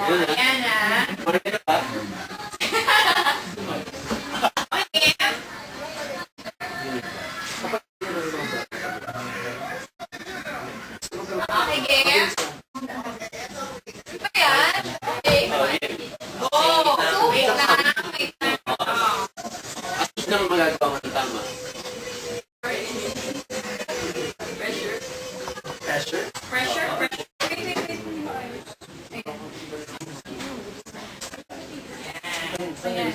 Ayan na. Marami na ba? Okay, game. Ito yan. Okay. Go! So, wait lang. Wait lang. At least naman magagawa ko ng tama. Pressure. Pressure? Pressure. Pressure. Ayan.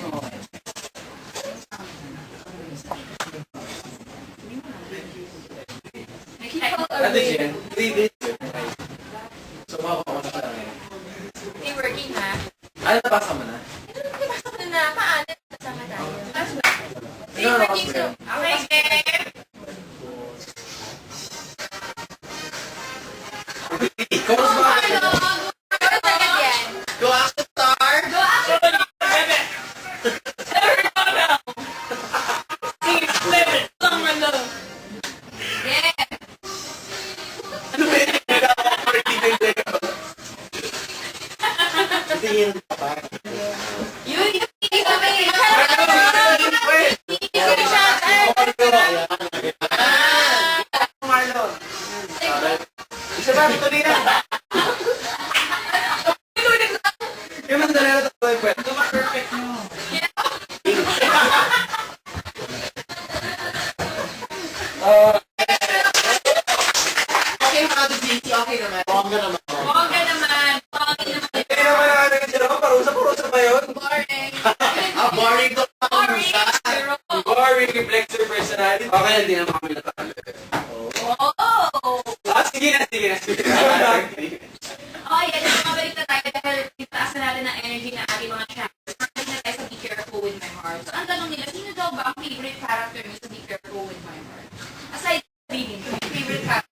Ano yan? 3 days yun. Sumako ako na siya. Hindi working ha. Ano, napasa mo na? Pasok na na. Paano? Kasama tayo. Pasok na. Hindi Ano, working okay. so. Okay, game. Chorus ba? Hello. Go agad yan. Go action star! Go action. Yeah. Tingin ka pa. Yun, sabi. Marlon. Isa ba? Ito din na. Yung mga dalala ito ko yung kwento. Perfect mo. Okay, mga DJC, okay naman. Bongga naman. Bongga naman. Bongga naman. Hindi naman ang ano yung sila. Parusa-parusa ba yun? Boring. Boring to. Boring. Zero. Boring, reflects your personality. Okay, hindi naman kami natalo. Oh. Sige na. Okay, yan. Mabalik na tayo dahil itaas na natin ang energy ng ating mga chapters. Mabalik na tayo sa Be Careful with My Heart. So, ang tanong nila, sino daw ba ang favorite character niyo sa Be Careful with My Heart? Aside from Reading, favorite character.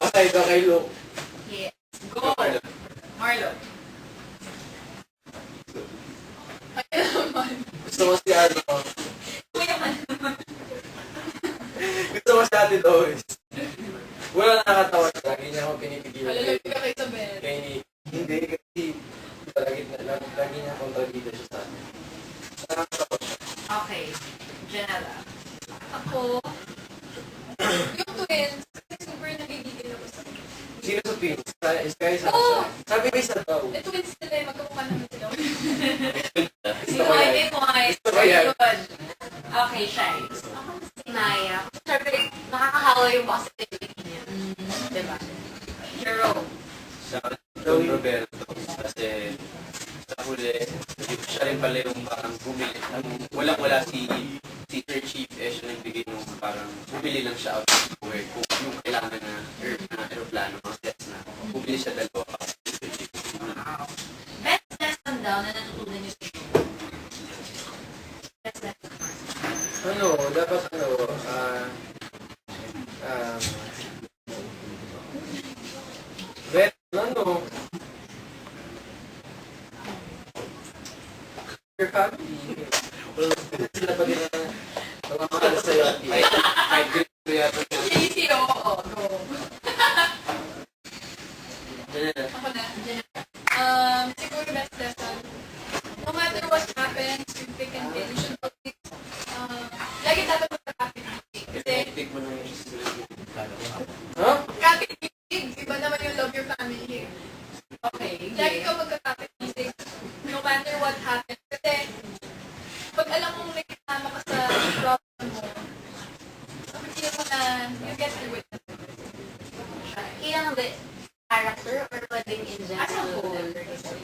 Okay, ito kay Luke. Yes. Go. Marlo. Gusto mo si ano? Kuya ka naman. Gusto mo si Ate Doris. Wala nakakatawa. Lagi niya ako pinipigilan. Malalagay ka kay Isabel. Hindi kasi lagi niya kontrabida siya sa akin. Nakakatawa siya. Okay. Janela. Ako, yung twins, super nagigigil ako sa Sino sa twins? Sky sa Oh! Sabi ko isa daw. Eh, twins sila eh, magkamukha naman sila. Si Moy, Gusto ko yan. Good. Okay, Shai. Ako si Maya. Siyempre, nakakahawa yung positivity niya. Diba? Jerome. Sa Don Roberto. Kasi sa huli, siya rin pala yung parang bumili. Wala si Sir Chief, siya nagbigay nung parang bumili lang siya out of nowhere. Kung yung kailangan na aeroplano, mga sets na. Bumili siya dalawa. Sir Chief. Best lesson daw na natutunan niyo sa show. Best lesson. Dapat your family. Sila pa din na mamamahal sa'yo. Kahit ganito yata niya. Easy, oo. Go. Ako na. Siguro best lesson. No matter what happens, you pick and pay. You should always, lagi dapat magka-captain big. Kasi, Huh? captain big, iba naman yung love your family here. Okay. Lagi ka magka-captain big. No matter what happens. Kasi, pag alam mong may kasama ka sa problem mo, feel mo na you get through it. Kailangan ba character or pwedeng in general? As a whole.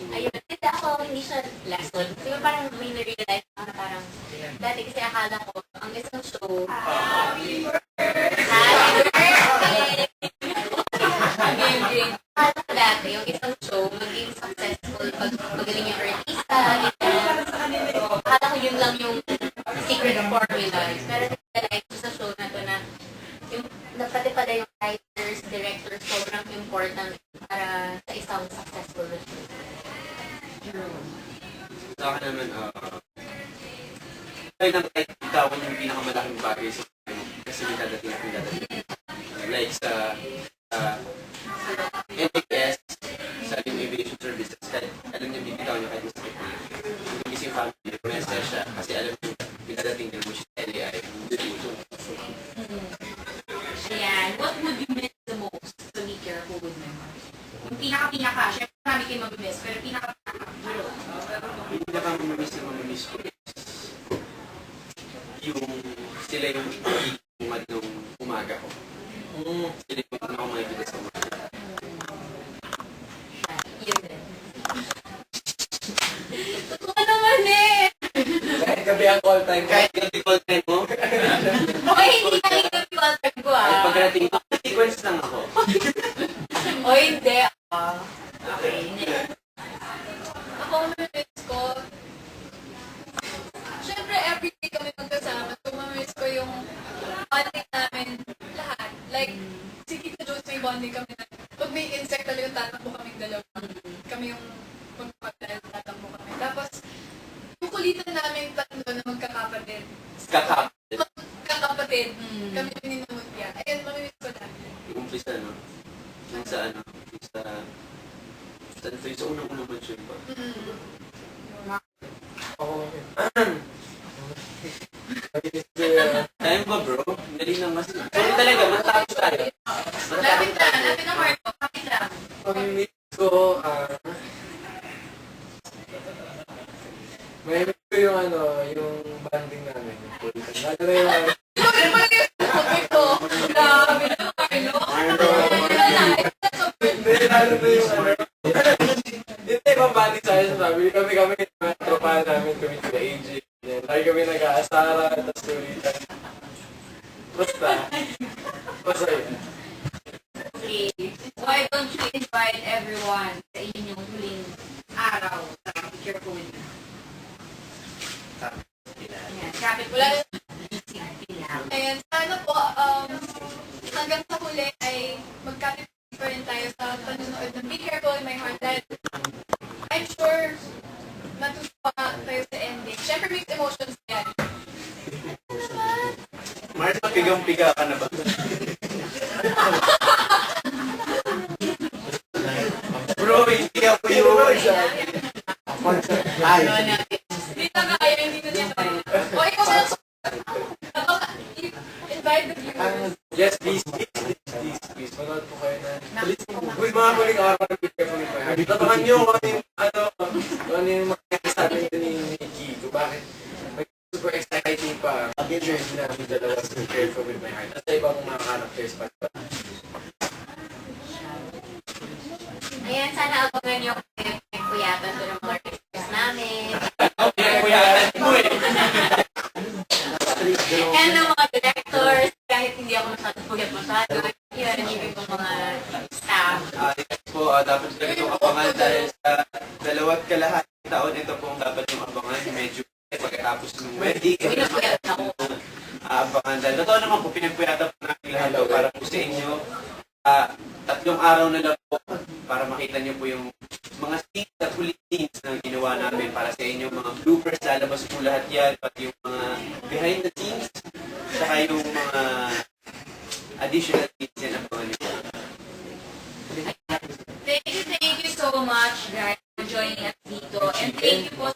Ayun. Kasi ako, hindi siya lesson. Kasi parang may na-realize ako na parang dati kasi akala ko, ang isang show, Happy birthday! Akala ko dati, yung isang show, maging successful pag magaling yung artista, ganyan. Akala ko yun lang yung secret formula. Pero na-realize ko sa show na to na yung pati pala yung writers, directors, sobrang important para sa isang successful na show. Sa akin naman, kahit bitawan yung pinakamalaking bagay sa akin kasi may dadating at may dadating. Like sa NHS, sa yung aviation services, kahit alam niya bibitawan niya kahit masakit niya. Yung gumising family, message siya kasi alam niya may dadating din mo siya sa LAI. Ayan. What would you miss the most to be careful with my heart? Yung pinaka-pinaka. Siyempre, marami kayo mag-miss. Pero pinaka-pinaka. Yung pinakamamiss na mamamiss ko is yung sila yung umad nung umaga ko. Sila yung una ko makikita sa umaga. Yun din. Totoo naman eh! Kahit gabi ang call time ko. Kahit yung default time mo, Okay, hindi ka rin yung contact ko ay ah. pagdating ko, sequence lang ako. O hindi ah. Okay. Ako, mamimiss ko. Siyempre, everyday kami magkasama. So, mamimiss ko yung bonding namin lahat. Like, si Tito Jones may bonding kami na. Pag may insect talaga, tatakbo kaming dalawa. Kami yung magpapagdahil, tatakbo kami. Tapos, yung kulitan namin tatlo na magkakapatid. Kakapit. Magkakapatid. Kami yung ninamutya. Ayun, mamimiss ko lahat. Yung umpisa, no? Yung sa ano, yung sa unang-unang mention pa. Oo. Nag-miss ko yung Time ba, bro? Dali lang kasi. Sorry talaga, matapos tayo. Lapit na Marco. Lapit na. pag-miss ko, may miss ko yung ano, yung banding namin. Yung kulitan. Lalo na yung Ikaw rin pala yung sabi ko. Grabe na, Carlo. Hindi, lalo na yung ano. Hindi, ibang banding sa akin. Sabi kami, mga tropa namin, kami sila AJ. Yan. Lagi kami nag-aasara, tapos kulitan. Basta. Masaya. Okay. Why don't you invite everyone sa inyong huling araw sa Be Careful with Me? Ayan. Kapit Wala Ayan. Ayan, sana po, hanggang sa huli ay magkapit pa rin tayo sa panunood ng Be Careful in My Heart dahil I'm sure natutuwa tayo sa ending. Siyempre, mixed emotions yan. Mars, mapigang-piga ka na ba? Bro, hindi ako yun. Ay, Hindi na kaya, hindi na dito. O, ikaw na invite the viewers. Yes, please. Manood po kayo na. Uy, mga huling araw na bigay po nito. Tatangan nyo kung ano yung mangyayari sa atin ni Nikki. Kung bakit super exciting pa ang journey namin dalawa sa Be Careful with My Heart. At sa ibang mga characters pa. Ayan, sana abangan niyo kung puyatan doon ng mga request namin. Pinagpuyatan mo eh. And ng mga directors, kahit hindi ako masyado. Yun, ibig ko mga staff. Yes po, dapat talaga itong abangan dahil sa 2.5 taon ito pong dapat yung abangan. Medyo pagkatapos ng wedding. Pinapuyat ako. Abangan dahil. Totoo naman po, pinagpuyatan po namin lahat daw para po sa inyo. 3 araw na lang po para makita niyo po yung mga scenes at huli scenes na ginawa namin para sa inyo. Mga bloopers, lalabas po lahat yan. Pati yung mga behind the scenes. Saka yung mga additional scenes yan abangan niyo po. Thank you so much, guys, for joining us dito. And thank you po